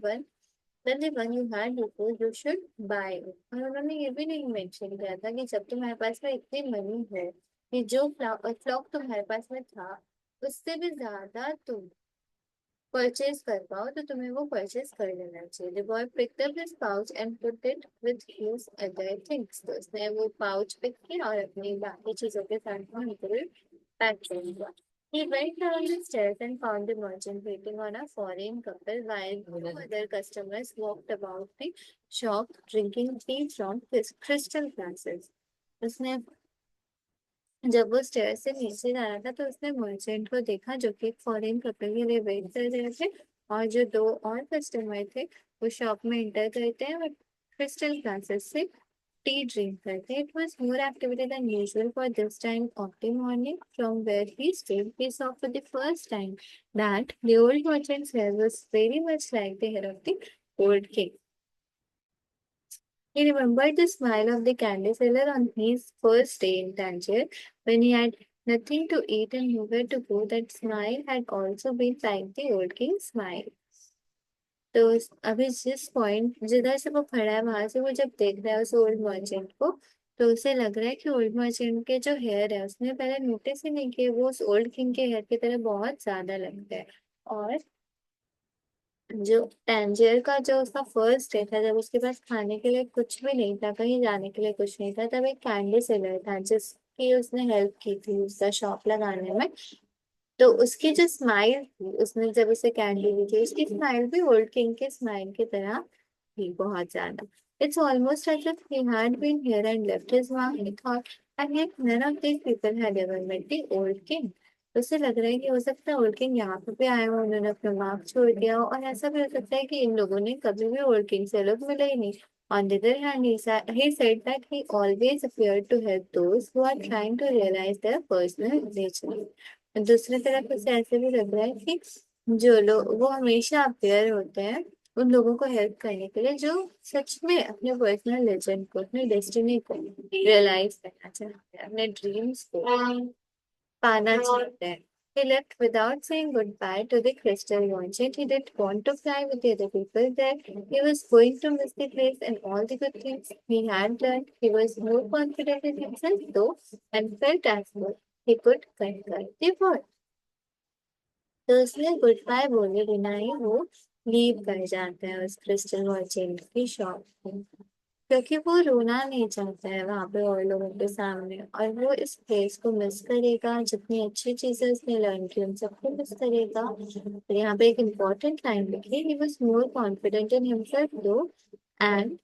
one then the one you had before you should buy it। और उन्होंने ये भी नहीं मेंशन किया था कि जब तुम्हारे पास में इतनी मनी है कि जो फ्लॉक तुम्हारे पास में था उससे भी ज्यादा तुम परचेज कर पाओ तो तुम्हें वो परचेज कर लेना चाहिए। The boy picked up his pouch and put it with his other things। तो उसने वो पाउच पिक किया और अपनी बाकी चीजों के साथ में उनको पैक कर दिया। He went down the stairs and found the merchant waiting on a foreign couple while two other customers walked about the shop drinking tea from crystal glasses। उसने जब वो स्टेयर से नीचे जा रहा था तो उसने मर्चेंट को देखा जो कि एक फॉरेन कपल के लिए वेट कर रहे थे, और जो दो और कस्टमर थे वो शॉप में इंटर करते हैं और क्रिस्टल ग्लासेस से टी ड्रिंक करते हैं। It was more activity than usual for this time of the morning from where he stood. He saw for the first time that the old merchant's hair was very much like the hair of the old king। He remembered the smile of the candy seller on his first day in Tangier when he had nothing to eat and nowhere to go। That smile had also been like the old king's smile। तो अभी जिस पॉइंट जिधर से वो खड़ा है वहां से वो जब देख रहा है उस ओल्ड मर्चेंट को तो उसे लग रहा है कि ओल्ड मर्चेंट के जो हेयर है उसने पहले नोटिस ही नहीं किया, वो उस ओल्ड किंग के हेयर की तरह बहुत ज्यादा लगता है। और जो टैंजियर का जो उसका फर्स्ट डे था जब उसके पास खाने के लिए कुछ भी नहीं था, कहीं जाने के लिए कुछ नहीं था, तब एक कैंडी सेलर था जिसकी उसने हेल्प की थी उसका शॉप लगाने में। तो उसकी जो स्माइल थी, उसने जब उसे कैंडी दी थी उसकी स्माइल भी ओल्ड किंग के स्माइल की तरह थी बहुत ज्यादा। It's almost as if he had been here and left his mark, he thought. And yet none of these people had ever met the old king. तो उससे लग रहा है कि हो सकता है ओल्ड किंग यहाँ पे भी आया हो, उन्होंने अपना मार्क छोड़ दिया हो, और ऐसा भी हो सकता है कि इन लोगों ने कभी भी ओल्ड किंग से लोग मिले ही नहीं. On the other hand, he said that he always appeared to help those who are trying to realize their personal nature. दूसरी तरफ उसे ऐसे भी लग रहा है कि जो लोग वो हमेशा अपेयर होते हैं उन लोगों को हेल्प करने के लिए जो सच में अपने पर्सनल लेजेंड को, अपने डेस्टिनी को रियलाइज करना चाहते हैं, अपने ड्रीम्स को पाना चाहते हैं. He left without saying goodbye to the crystal merchant. He didn't want to fly with the other people there. He was going to miss the place and all the good things he had learned. He was more confident in himself, though, and felt as though he could conquer the world. तो उसने गुड बाय बोले बिना ही वो लीव कर जाता है उस क्रिस्टल मर्चेंट की शॉप पे, क्योंकि वो रोना नहीं चाहता है वहां पे और लोगों के सामने, और वो इस प्लेस को मिस करेगा, जितनी अच्छी चीजें उसने लर्न की उन सबको मिस करेगा. और यहाँ पे एक इम्पोर्टेंट लाइन लिखी, he was more confident in himself दो एंड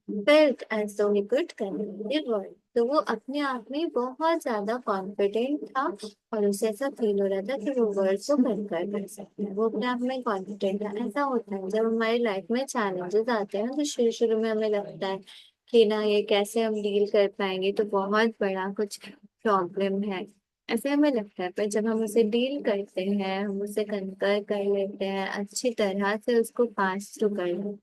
फेल्ट एज दो ही कुड कंक्र द वर्ल्ड. तो वो अपने आप में बहुत ज्यादा कॉन्फिडेंट था और उसे ऐसा फील हो रहा था कि वो वर्ल्ड को कंकर कर सकता है. वो अपने आप में कॉन्फिडेंट था. ऐसा होता है जब हमारी लाइफ में चैलेंजेस आते हैं तो शुरू शुरू में हमें लगता है कि ना ये कैसे हम डील कर पाएंगे, तो बहुत बड़ा कुछ प्रॉब्लम है ऐसे हमें लगता है. पर जब हम उसे डील करते हैं, हम उसे कंकर कर लेते हैं, अच्छी तरह से उसको पास थ्रू कर लेते हैं,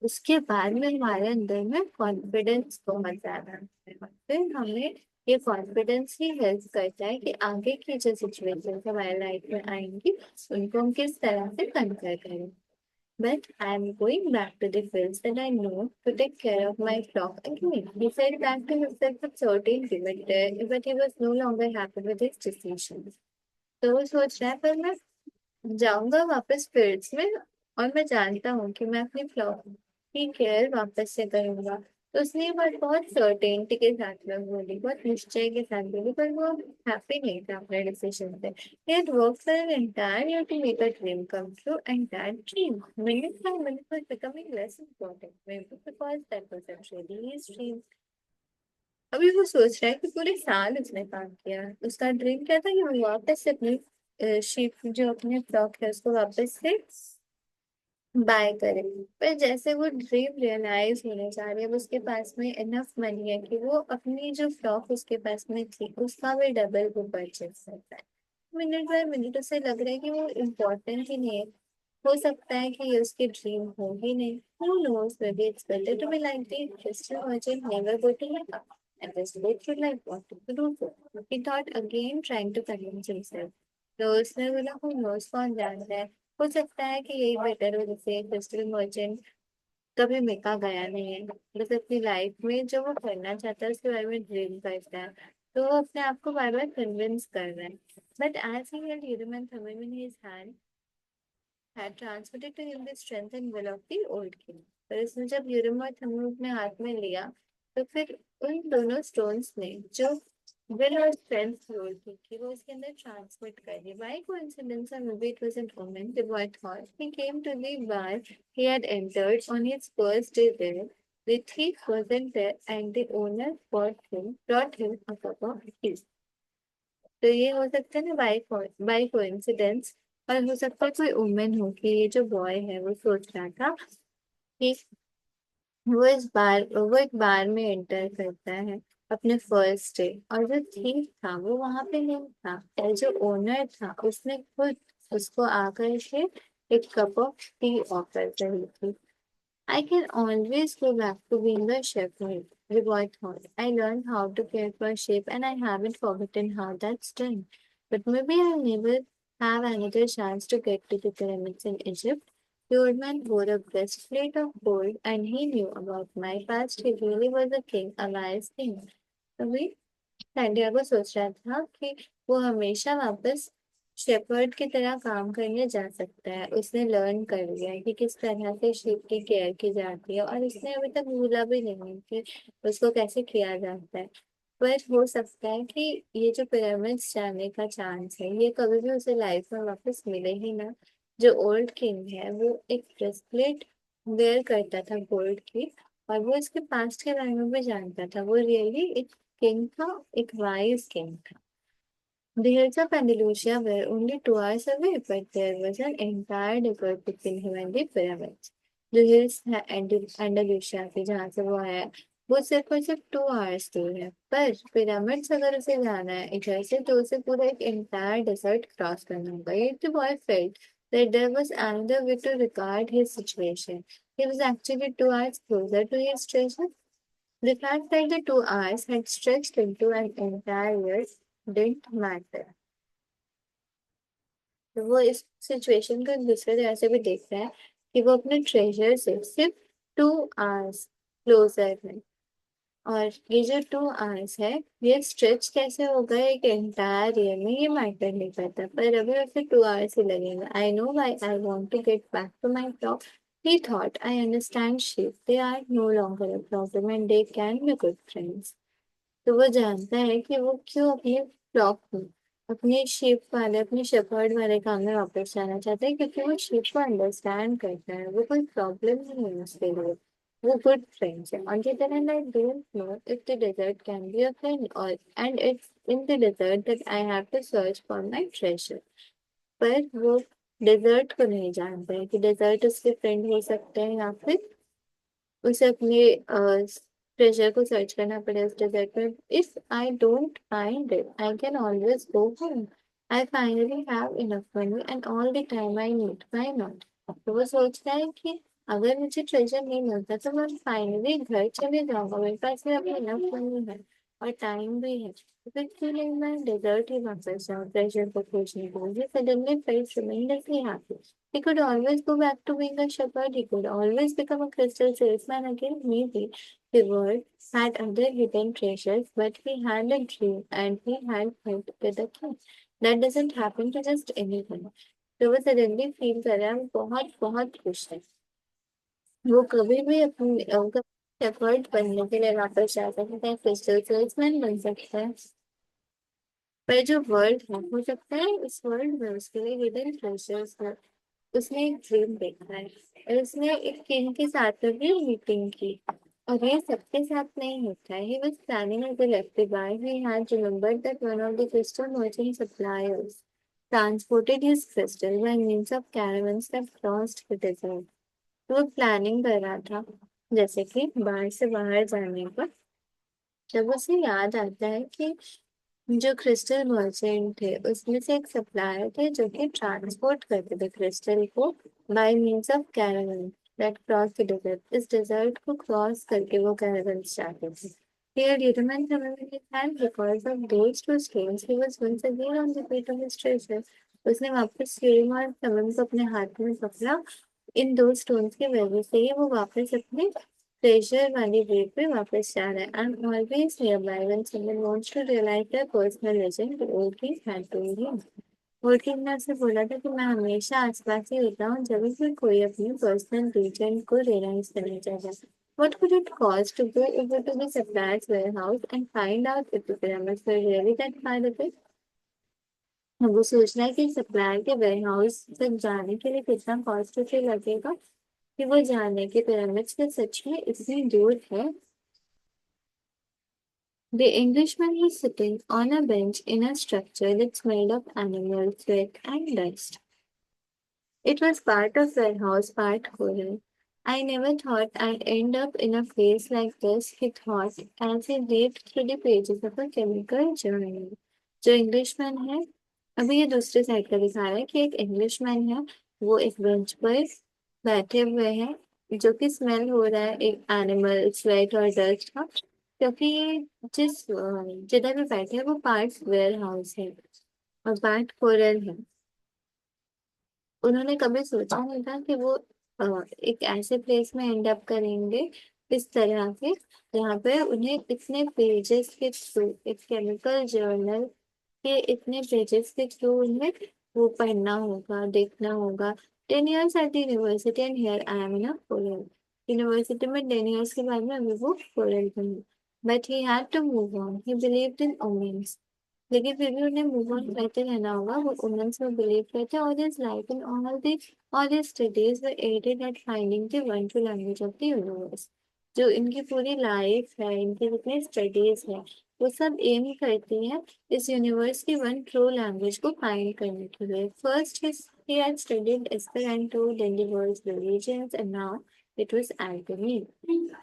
उसके बाद में हमारे अंदर में कॉन्फिडेंस बहुत ज्यादा आता है. और फिर हमें ये कॉन्फिडेंस ही हेल्प करता है कि आगे की जो सिचुएशन हमारे लाइफ में आएंगी उनको हम किस तरह से कंकर करें. But I'm going back to the fields that I know to take care of my flock again. He said back to himself with certainty, but he was no longer happy with his decisions. तो वो सोच रहा है पर मैं जाऊंगा वापस फील्ड्स में और मैं जानता हूँ कि मैं अपनी फ्लॉक की केयर वापस से करूंगा. तो उसने ये बात बहुत सर्टेनिटी के साथ में बोली, बहुत निश्चय के साथ बोली, पर वो हैप्पी नहीं था अपने डिसीजन से. He had worked for an entire year to make a dream come true, and that dream, minute by minute, was becoming less important. Maybe because that was actually his dream. अभी वो सोच रहा है कि पूरे साल उसने काम किया, उसका ड्रीम क्या था कि वो वापस से अपनी शिप जो अपने फ्लॉक है उसको वापस से बाय करे. पर जैसे वो ड्रीम रियलाइज होने जा रही है, अब उसके पास में इनफ मनी है कि वो अपनी जो फ्लॉक उसके पास में थी उसका भी डबल वो परचेज करता है. मिनट बाय मिनट उसे लग रहा है कि वो इम्पोर्टेंट ही नहीं है. हो सकता है कि ये उसकी ड्रीम हो ही नहीं. Who knows, maybe it's better to be like the crystal merchant, never go to look up, and just go through life wanting to do so. He thought again, trying to convince himself. तो उसने बोला who knows, कौन जानता है, हो सकता है कि यही बेटर हो, जैसे क्रिस्टल मर्चेंट कभी मेका गया नहीं है, बस अपनी लाइफ में जो वो करना चाहता है उसके बारे में ड्रीम करता है, तो वो अपने आप को बार बार कन्विंस कर रहा है. But as he had Urim and Thummim in his hand, had transmitted to him the strength and will of the old king. पर इसने जब यूरिम और थम्मिम अपने हाथ में लिया तो फिर उन दोनों स्टोन्स ने जो विल और स्ट्रेंथ रोल की वो उसके अंदर ट्रांसमिट कर दी. By coincidence or maybe it was an omen, the boy thought. He came to the bar he had entered on his first day there. The thief wasn't there and the owner brought him a cup of tea. तो ये हो सकता है ना बाय कोइंसिडेंस, और हो सकता है कोई वुमेन हो कि ये जो बॉय है वो सोच रहा था कि वो एक बार में एंटर करता है अपने फर्स्ट डे, और जो थीफ था वो वहां पे नहीं था, और जो ओनर था उसने खुद उसको आकर के एक कप ऑफ टी ऑफर करी थी. I can always go back to being a shepherd, the boy thought. I learned how to care for sheep and I haven't forgotten how that's done. But maybe I'll never have another chance to get to the pyramids in Egypt. The old man wore a breastplate of gold and he knew about my past. He really was a king, a wise king. तभी सैंडियागो सोच रहा था कि वो हमेशा वापस शेपर्ड की तरह काम करने जा सकता है. उसने लर्न कर लिया है कि किस तरह से शीप की केयर की जाती है, और उसने अभी तक भूला भी नहीं है कि उसको कैसे किया जाता है. पर हो सकता है कि ये जो पिरामिड्स जाने का चांस है ये कभी भी उसे लाइफ में वापस मिले ही ना. जो ओल्ड किंग है वो एक ब्रेसलेट वेयर करता था गोल्ड की, और वो इसके पास्ट के बारे में भी जानता था. वो रियली एक किंग था, एक वाइज किंग था। The hills of Andalusia were only 2 hours away, but there was an entire desert between him and the pyramids. जो हिल्स है एंडालुसिया के जहाँ से वो आया है, वो सिर्फ और सिर्फ 2 hours दूर है, पर पिरामिड्स अगर उसे जाना है इधर से तो उसे पूरा एक एंटायर डेजर्ट क्रॉस करना होगा। Yet the boy felt that there was another way to regard his situation. He was actually 2 hours closer to his treasure. The fact that the 2 hours had stretched into an entire year didn't matter. तो वो इस सिचुएशन को दूसरे तरह से भी देख रहा है कि वो अपने ट्रेजर से सिर्फ 2 hours क्लोजर है। और ये जो 2 hours है, ये स्ट्रेच कैसे होगा एक एंटायर ईयर में, ये मैटर नहीं करता, पर अभी उसे 2 hours ही लगेगा। I know why I want to get back to my flock, he thought. I understand sheep, they are no longer a problem and they can be good friends. तो वो जानता है कि वो क्यों अपने फ्लॉक में, अपने शिप वाले, अपने शेपर्ड वाले काम में वापस जाना चाहता है, क्योंकि वो शिप को अंडरस्टैंड करता है, वो कोई प्रॉब्लम नहीं है उसके लिए, वो गुड फ्रेंड्स है। On the other hand, I don't know if the desert can be a friend, और and it's in the desert that I have to search for my treasure. पर वो डेजर्ट को नहीं जानता है कि डेजर्ट उसके फ्रेंड हो सकते हैं, या फिर उसे अपने ट्रेजर को सर्च करना पड़े उस डेजर्ट में। If I don't find it I can always go home, I finally have enough money and all the time I need, why not. तो वो सोचता है कि अगर मुझे ट्रेजर नहीं मिलता तो मैं फाइनली घर चले जाऊंगा, मेरे पास में अभी इनफ मनी है और टाइम भी है, तो फिर क्यों नहीं मैं डेजर्ट ही वापस जाऊँ ट्रेजर को खोजने के लिए। Suddenly felt tremendously happy. He could always go back to being a shepherd. He could always become a crystal salesman again. Maybe the world had other hidden treasures, but he had a dream and he had met with a king. That doesn't happen to just anyone. तो वो सडनली फील कर रहा है, वो बहुत बहुत खुश है। वो कभी भी अपनी शेफर्ड बनने के लिए वापस जा सकता है, क्रिस्टल सेल्समैन बन सकता है। पर जो वर्ल्ड है, हो सकता है इस वर्ल्ड में उसके लिए हिडन ट्रेजर्स है। उसने एक ड्रीम देखा है और उसने एक किंग के साथ में भी मीटिंग की, और ये सबके साथ नहीं होता है। He was planning as he left the bar. He had remembered that one of the crystal merchant suppliers transported his crystal by means of caravans that crossed the desert. तो वो प्लानिंग कर रहा था, जैसे कि बाहर से बाहर जाने का, जब उसे याद आता है कि जो क्रिस्टल मर्चेंट थे उसमें से एक सप्लायर थे जो कि ट्रांसपोर्ट करते थे क्रिस्टल को by means of caravan that cross the desert. इस डेजर्ट को क्रॉस करके वो कैरावल जाते थे। Here Yereman remembered his hand because of those two stones. He was once again on the way to his treasure. उसने वापस यूरिमा और समन को अपने हाथ में पकड़ा। इन दो स्टोन्स की वजह से ही वो वापस अपने treasure वाली वे पे वापस जा रहा है। I'm always nearby when someone wants to realize their personal legend, the old king had told him. Old king ने उससे बोला था कि मैं हमेशा आसपास ही होता हूँ जब भी कोई अपनी पर्सनल रीजन को रियलाइज करना चाहता है। What could it cost to go over to the supplier's warehouse and find out if the pyramids were really that far away? अब वो सोच रहा है कि सप्लायर के वेयरहाउस तक जाने के लिए कितना कॉस्ट उसे लगेगा, कि वो जाने के पिरामिड्स के सच में इतनी दूर है। The Englishman was sitting on a bench in a structure that's made of animal sweat and dust. It was part of warehouse, part coral. I never thought I'd end up in a place like this, he thought as he read through the pages of a chemical journal. जो इंग्लिशमैन है, अभी ये दूसरे साइड का दिखा रहा है कि एक इंग्लिशमैन है, वो एक बेंच पर बैठे हुए हैं, जो कि स्मेल हो रहा है एक एनिमल स्वेट और डस्ट का, क्योंकि ये जिधर भी बैठे हैं वो पार्ट वेयर हाउस है और पार्ट कोरल है। उन्होंने कभी सोचा नहीं था कि वो एक ऐसे प्लेस में एंड अप करेंगे इस तरह के, जहाँ पे उन्हें इतने पेजेस के थ्रू, एक केमिकल जर्नल के इतने पेजेस के थ्रू उन्हें वो पढ़ना होगा, देखना होगा। 10 years at the university and here I am in a foreign university में 10 years के बाद में अभी वो फॉरेन में है। But he had to move on, he believed in omens. लेकिन फिर भी उन्हें मूव ऑन करते रहना होगा, वो वुमेन्स में बिलीव करते हैं। और his life in all his studies were aimed at finding the one language of the universe. जो इनकी पूरी लाइफ है, इनकी जितनी स्टडीज है, वो सब एम करती है इस यूनिवर्स की वन ट्रू लैंग्वेज को फाइंड करने के लिए। First he had studied Esperanto, then the world's religions, and now it was alchemy.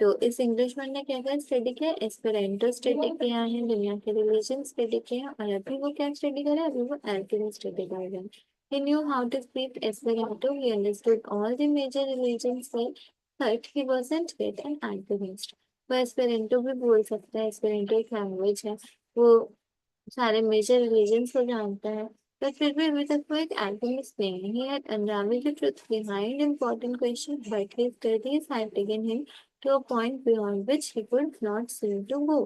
तो इस इंग्लिश में ने क्या क्या स्टडी किया? एस्पेरेंटो स्टडी किया है, दुनिया के रिलीजन स्टडी किया है, और अभी वो क्या स्टडी कर रहा है? अभी वो एल्केमी स्टडी कर रहा है। He knew how to speak Esperanto. He understood all the major religions well, but he wasn't yet an alchemist. वो एस्पेरेंटो भी बोल सकता है, एस्पेरेंटो एक लैंग्वेज है, वो सारे मेजर रिलीजन्स को जानता है, पर फिर भी अभी तक वो एक alchemist नहीं है। He had unraveled the truth behind important questions, but his studies had taken him to a point beyond which he could not seem to go.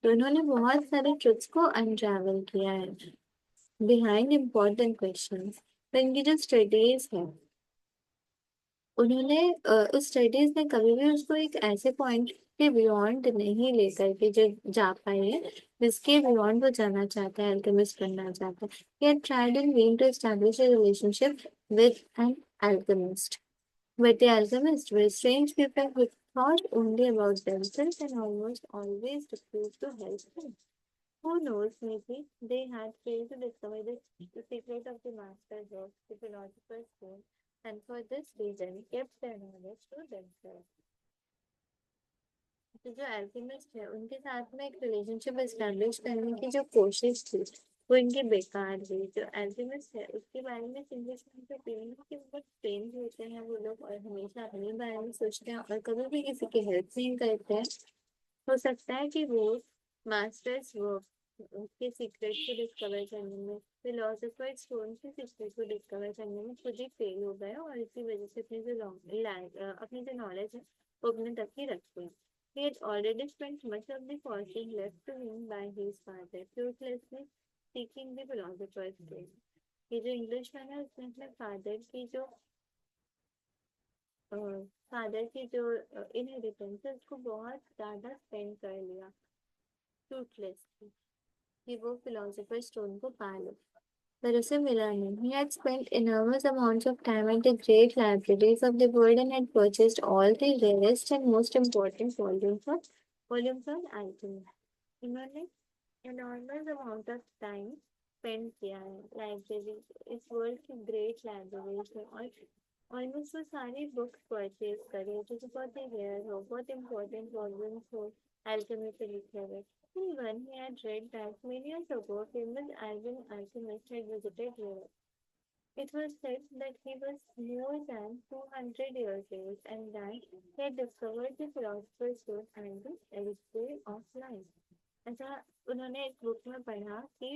तो उन्होंने बहुत सारे ट्रुथ्स को अनरावल किया है बिहाइंड इम्पोर्टेंट क्वेश्चंस। तो इनकी जो स्टडीज है, उन्होंने उस स्टडीज में कभी भी उसको एक ऐसे पॉइंट के बियॉन्ड नहीं लेकर के जो जा पाए हैं जिसके बियॉन्ड वो जाना चाहता है, अल्केमिस्ट बनना चाहता है। He had tried in vain to establish a relationship with an alchemist. But the alchemists were strange people who thought only about themselves and almost always refused to help him. Who knows, maybe they had failed to discover the secret of the master's work, the philosopher's stone, and for this reason kept their knowledge to themselves. तो जो अल्केमिस्ट है उनके साथ में एक रिलेशनशिप एस्टेब्लिश करने की जो कोशिश थी वो इनकी बेकार हुई। जो अल्केमिस्ट है उसके बारे में इंग्लिश में जो फीलिंग है कि बहुत स्ट्रेंज होते हैं वो लोग और हमेशा अपने बारे में सोचते हैं और कभी भी किसी की हेल्प नहीं करते हैं। हो सकता है कि वो मास्टर्स वर्क के सीक्रेट को डिस्कवर करने में, फिलोसोफर स्टोन के सीक्रेट को डिस्कवर करने में खुद ही फेल हो गए और इसी वजह से अपनी जो नॉलेज है वो अपने तक ही रखते हैं। He had already spent much of the fortune left to him by his father, fruitlessly seeking the philosopher's stone. ये जो इंग्लिश में है उसने अपने फादर की जो इनहेरिटेंस है उसको बहुत ज्यादा स्पेंड कर लिया फ्रूटलेसली कि वो फिलोसोफर स्टोन को पा लो, पर उसे मिला नहीं। He had spent enormous amounts of time at the great libraries of the world and had purchased all the rarest and most important volumes on alchemy. इन्होंने enormous amount of time spend किया है लाइब्रेरी, इस वर्ल्ड की ग्रेट लाइब्रेरीज में, और ऑलमोस्ट वो सारी बुक्स परचेज करे जो कि बहुत ही रेयर हो, बहुत इंपॉर्टेंट वॉल्यूम्स हो alchemy से लिखे हुए। Even he had read that many years ago, famous Ivan alchemist had visited Europe. It was said that he was more than 200 years old and that he had discovered the philosopher's stone and the elixir of life. ऐसा उन्होंने एक बुक में पढ़ा कि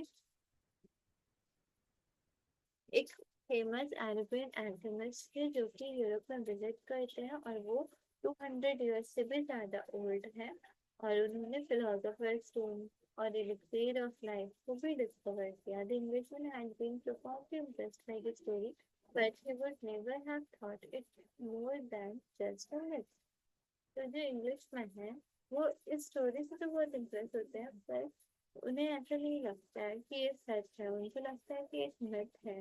एक फेमस अरेबियन एल्केमिस्ट थे जो कि यूरोप में विजिट करते हैं और वो 200 ईयर्स से भी ज्यादा ओल्ड है, और उन्होंने फिलोसोफर स्टोन और एलिक्सिर ऑफ लाइफ को भी डिस्कवर किया। The Englishman had been profoundly impressed by the story, but he would never have thought it more than just a myth. तो जो इंग्लिशमैन है वो इस स्टोरी से तो बहुत इम्प्रेस होते हैं, पर उन्हें ऐसा नहीं लगता है कि ये सच है, उनको लगता है कि एक मिथ है।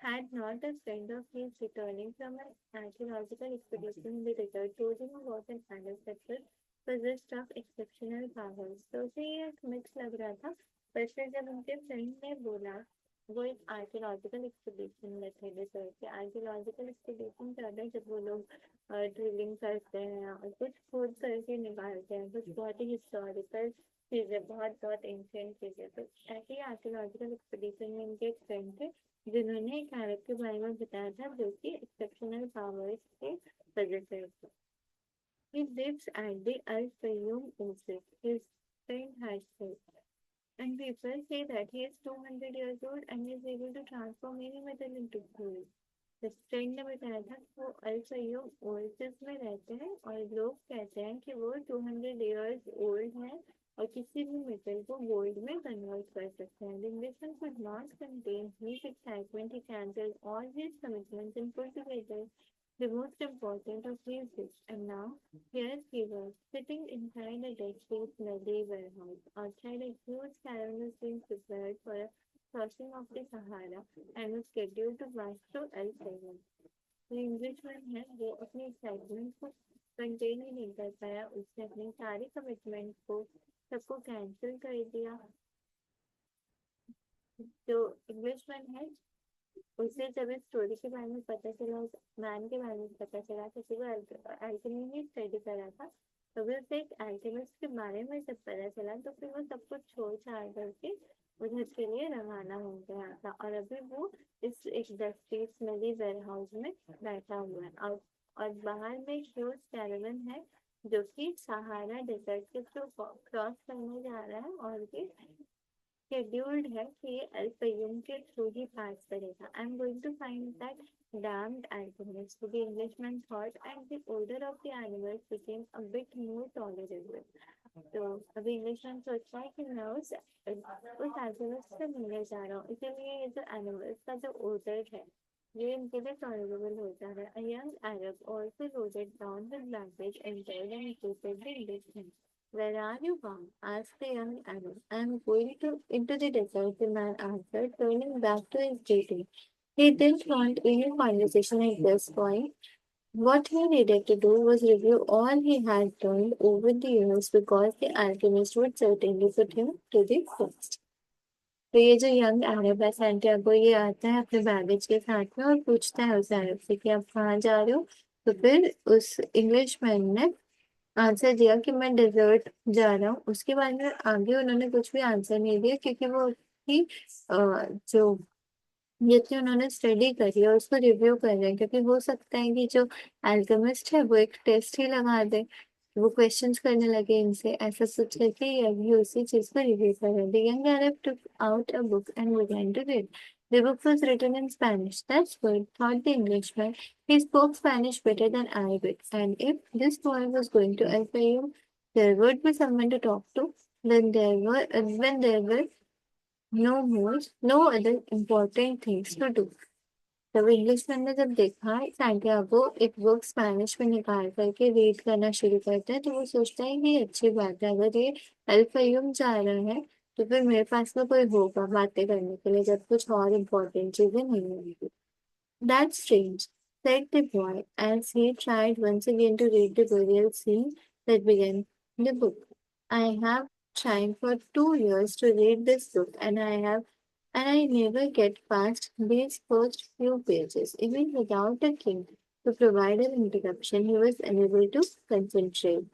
Had not a friend of his returning from an archaeological expedition in the desert told him about an ancestor possessed of exceptional powers, तो उसे ये मिथ लग रहा था। पर फिर जब उनके फ्रेंड ने बोला, वो एक आर्कियोलॉजिकल एक्सपीडिशन में थे डिजर्ट के। आर्कियोलॉजिकल एक्सपीडिशन क्या है? जब वो लोग ड्रिलिंग करते हैं और कुछ खोद करके निकालते हैं कुछ बहुत ही हिस्टोरिकल चीजें, बहुत बहुत एंशियंट चीजें, तो ऐसे ही आर्कियोलॉजिकल एक्सपीडिशन में उनके एक फ्रेंड थे जिन्होंने एक अरब के बारे में बताया था जो कि एक्सेप्शनल पावर्स के possessor थे। He lives at the Al Fayoum Oasis, his friend had said, and people say that he is 200 years old and is able to transform any metal into gold. His friend ने बताया था कि वो अल फयूम ओएसिस में रहते हैं और लोग कहते हैं कि वो 200 years old हैं और किसी भी मेटल को गोल्ड में कन्वर्ट कर सकते हैं। The invention could not contain his excitement. He cancelled all his commitments and put together the most important of his books. And now here he was, sitting inside a Dead Space Navy warehouse. Outside a huge caravan was being prepared for a crossing of the Sahara and was scheduled to march to El Fayum. जो इंग्लिशमैन है वो अपनी एक्साइटमेंट को कंटेन ही नहीं कर पाया, उसने अपनी सारी कमिटमेंट को सबको कैंसिल कर दिया। जो इंग्लिशमैन है उसे जब इस स्टोरी के बारे में पता चला, उस मैन के बारे में पता चला, किसी को अल्केमी ही स्टडी करा था, तो भी उसे एक अल्केमिस्ट के बारे में जब पता चला तो फिर वो सब कुछ छोड़ छाड़ करके उधर के लिए रवाना हो गया था। और अभी वो इस एक जस्टिस स्मेली वेयर हाउस में बैठा हुआ है। और बाहर में एक ह्यूज कैरावन है जो कि सहारा डेजर्ट के थ्रू क्रॉस करने जा रहा है, और भी scheduled है कि ये अल्पयम के थ्रू ही पास करेगा। I am going to find that damned alchemist, the Englishman thought, and the odor of the animals became a bit more tolerable. तो अभी इंग्लिशमैन सोचता है कि मैं उस alchemist से मिलने जा रहा हूँ, इसीलिए ये जो एनिमल्स का जो ओडर है ये इनके लिए टॉलरेबल हो जा रहा है। A young Arab also loaded down with luggage entered and greeted the Englishman. Where are you bound? Asked the young Arab. I am going into the desert, the man answered, turning back to his duty. He didn't want any conversation at this point. What he needed to do was review all he had learned over the years because the alchemist would certainly put him to the test. तो ये जो यंग अरब है सैंटियागो, ये आता है अपने बैगेज के साथ में और पूछता है उस अरब से कि आप कहाँ जा रहे हो। तो फिर उस इंग्लिशमैन ने आंसर दिया कि मैं डेजर्ट जा रहा हूँ। उसके बाद में आगे उन्होंने कुछ भी आंसर नहीं दिया क्योंकि वो उसकी जो जितनी उन्होंने स्टडी करी है उसको रिव्यू कर रहे हैं, क्योंकि हो सकता है कि जो अल्केमिस्ट है वो एक टेस्ट ही लगा दे, वो क्वेश्चंस करने लगे इनसे, ऐसा सोच करके ये अभी उसी चीज को रिव्यू कर रहे हैं। The young Arab took out a book and began to read. The book was written in Spanish. That's good, thought the Englishman. He spoke Spanish better than Arabic, and if this boy was going to FIU, there would be someone to talk to. When there were no other important things to do. तब इंग्लिशमैन ने जब देखा सैंटियागो एक बुक स्पेनिश में निकाल करके रीड करना शुरू करता है, तो वो सोचता है कि ये अच्छी बात है, अगर ये अल फयूम जा रहा है तो फिर मेरे पास में कोई होगा बातें करने के लिए जब कुछ और इम्पोर्टेंट चीजें नहीं होंगी। That's strange, said the boy as he tried once again to read the burial scene that began the book. I have tried for 2 years to read this book, and I never get past these first few pages. Even without a king to provide an interruption, he was unable to concentrate.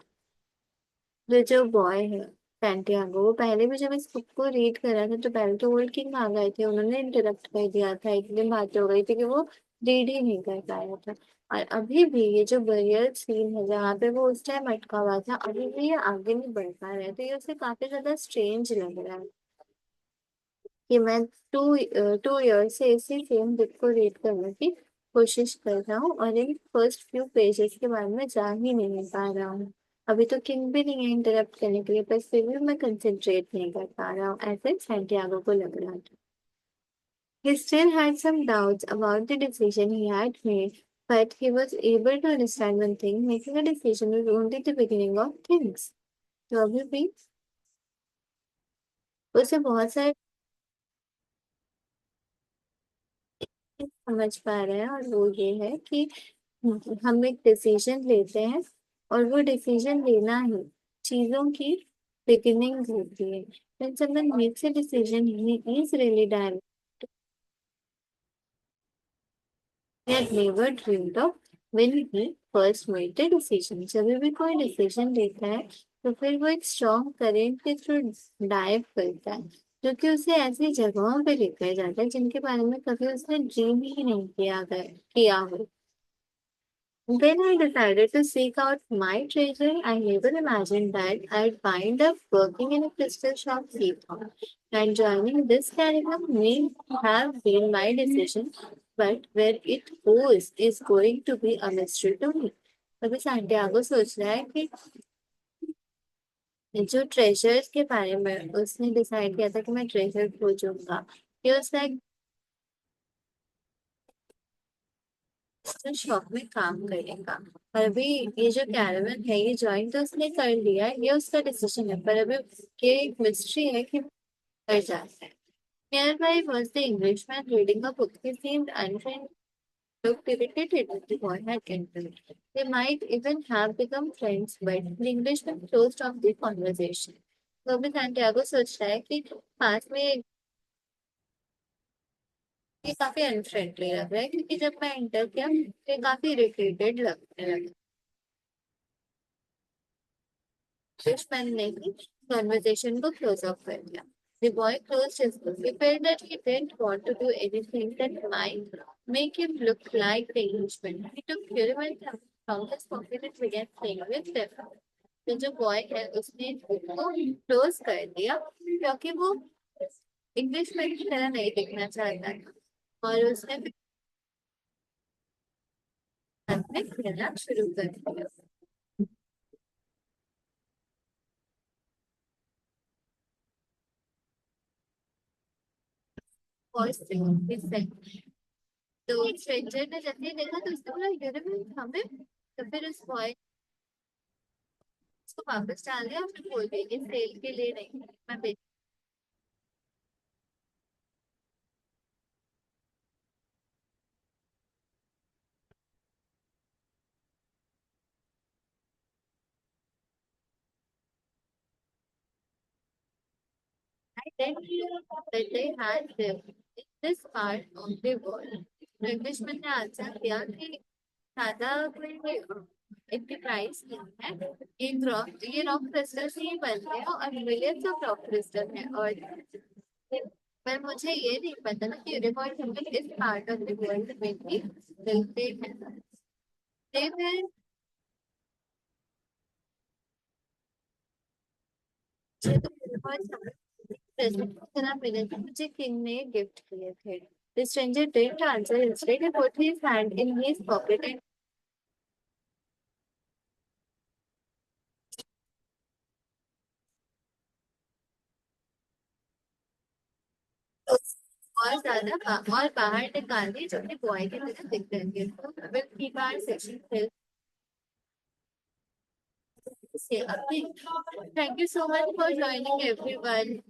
जो जो बॉय है सैंटियागो, वो पहले भी जब इस बुक को रीड करा था तो पहले तो ओल्ड किंग आ गए थे, उन्होंने इंटरप्ट कर दिया था, एक दिन बात हो गई थी कि वो रीड ही नहीं कर पाया था। और अभी भी ये जो बरियल सीन है जहाँ पे वो उस टाइम अटका हुआ था, अभी भी ये आगे नहीं बढ़ पा रहा है, तो ये उसे काफी ज्यादा स्ट्रेंज लग रहा है कि मैं टू टू ईयर से इसी सेम बुक को रीड करने की कोशिश कर रहा हूँ और इन फर्स्ट फ्यू पेजेस के बारे में जा ही नहीं पा रहा हूँ। अभी तो किंग भी नहीं है इंटरप्ट करने के लिए, पर फिर भी मैं कंसंट्रेट नहीं कर पा रहा हूँ, ऐसे सैंटियागो को लग रहा था। He still had some doubts about the decision he had made, but he was able to understand one thing: making a decision was only the beginning of things. तो अभी भी उसे बहुत सारे समझ पा रहे हैं, और वो ये है कि हम एक डिसीजन लेते हैं और वो डिसीजन लेना ही चीजों की बिगिनिंग होती है। When someone makes a decision, he is really direct. He had never dreamed of when he first made the decision. जब भी कोई डिसीजन लेता है तो फिर वो एक स्ट्रॉन्ग करेंट के थ्रू डाइव करता है, जो कि उसे ऐसी जगहों पे लेकर जाता है जिनके बारे में कभी उसने ड्रीम ही नहीं किया हो। When I decided to seek out my treasure, I never imagined that I'd wind up working in a crystal shop later. And joining this caravan may have been my decision, but where it goes is going to be a mystery to me. अभी सैंटियागो सोच रहा है कि जो ट्रेजर के बारे में उसने डिसाइड किया था कि मैं ट्रेजर खोजूंगा, ये उसका एक शॉप में काम करेगा। और अभी ये जो कैरावन है ये ज्वाइन तो उसने कर लिया है, ये उसका डिसीजन है, पर अभी ये एक मिस्ट्री है कि कर जाता है। Nearby was the Englishman reading a book. He seemed unfriendly, looked irritated as the boy had entered. They might even have become friends, but the Englishman closed off the conversation. तो भी सैंटियागो सोच रहा है कि पास में ये काफी अनफ्रेंडली लग रहा है, क्योंकि जब मैं एंटर किया तो ये काफी इरिटेटेड लगने लगा। मैंने नहीं कन्वर्सेशन को क्लोज अप कर दिया। The boy closed his book. He felt that he didn't want to do anything that might make him look like the Englishman. He took Gulliver's from his pocket and began playing with them. तो जो बॉय है उसने बुक को क्लोज कर दिया, क्योंकि वो इंग्लिश में की तरह नहीं दिखना चाहता था, और उसने फिर साथ में खेलना शुरू कर दिया। Voice thing. तो स्ट्रेंजर ने जब ये देखा तो उसने बोला यूनिवर्स हमें, तो फिर उस बॉय उसको वापस डाल दिया, उसने बोल दिया कि सेल के लिए नहीं, मैं बेच। I then that they had them in this part of the world। Englishman ने आंसर दिया कि ज्यादा कोई इनकी प्राइस नहीं है, ये रॉक क्रिस्टल से ही बनते हैं और मिलियंस ऑफ रॉक क्रिस्टल है। और पर मुझे ये नहीं पता ना कि यूनिकॉर्न हमें इस पार्ट ऑफ द वर्ल्ड में भी मिलते हैं। they were मुझे तो यूनिकॉर्न प्रेजेंट की तरह मिले थे, मुझे किंग ने गिफ्ट किए थे। The stranger didn't answer. Instead, he put his hand in his pocket and और बाहर निकाल दी, जो कि बॉय की तरह दिख रहे थे। तो will keep our session fill से अपनी। Thank you so much for joining everyone.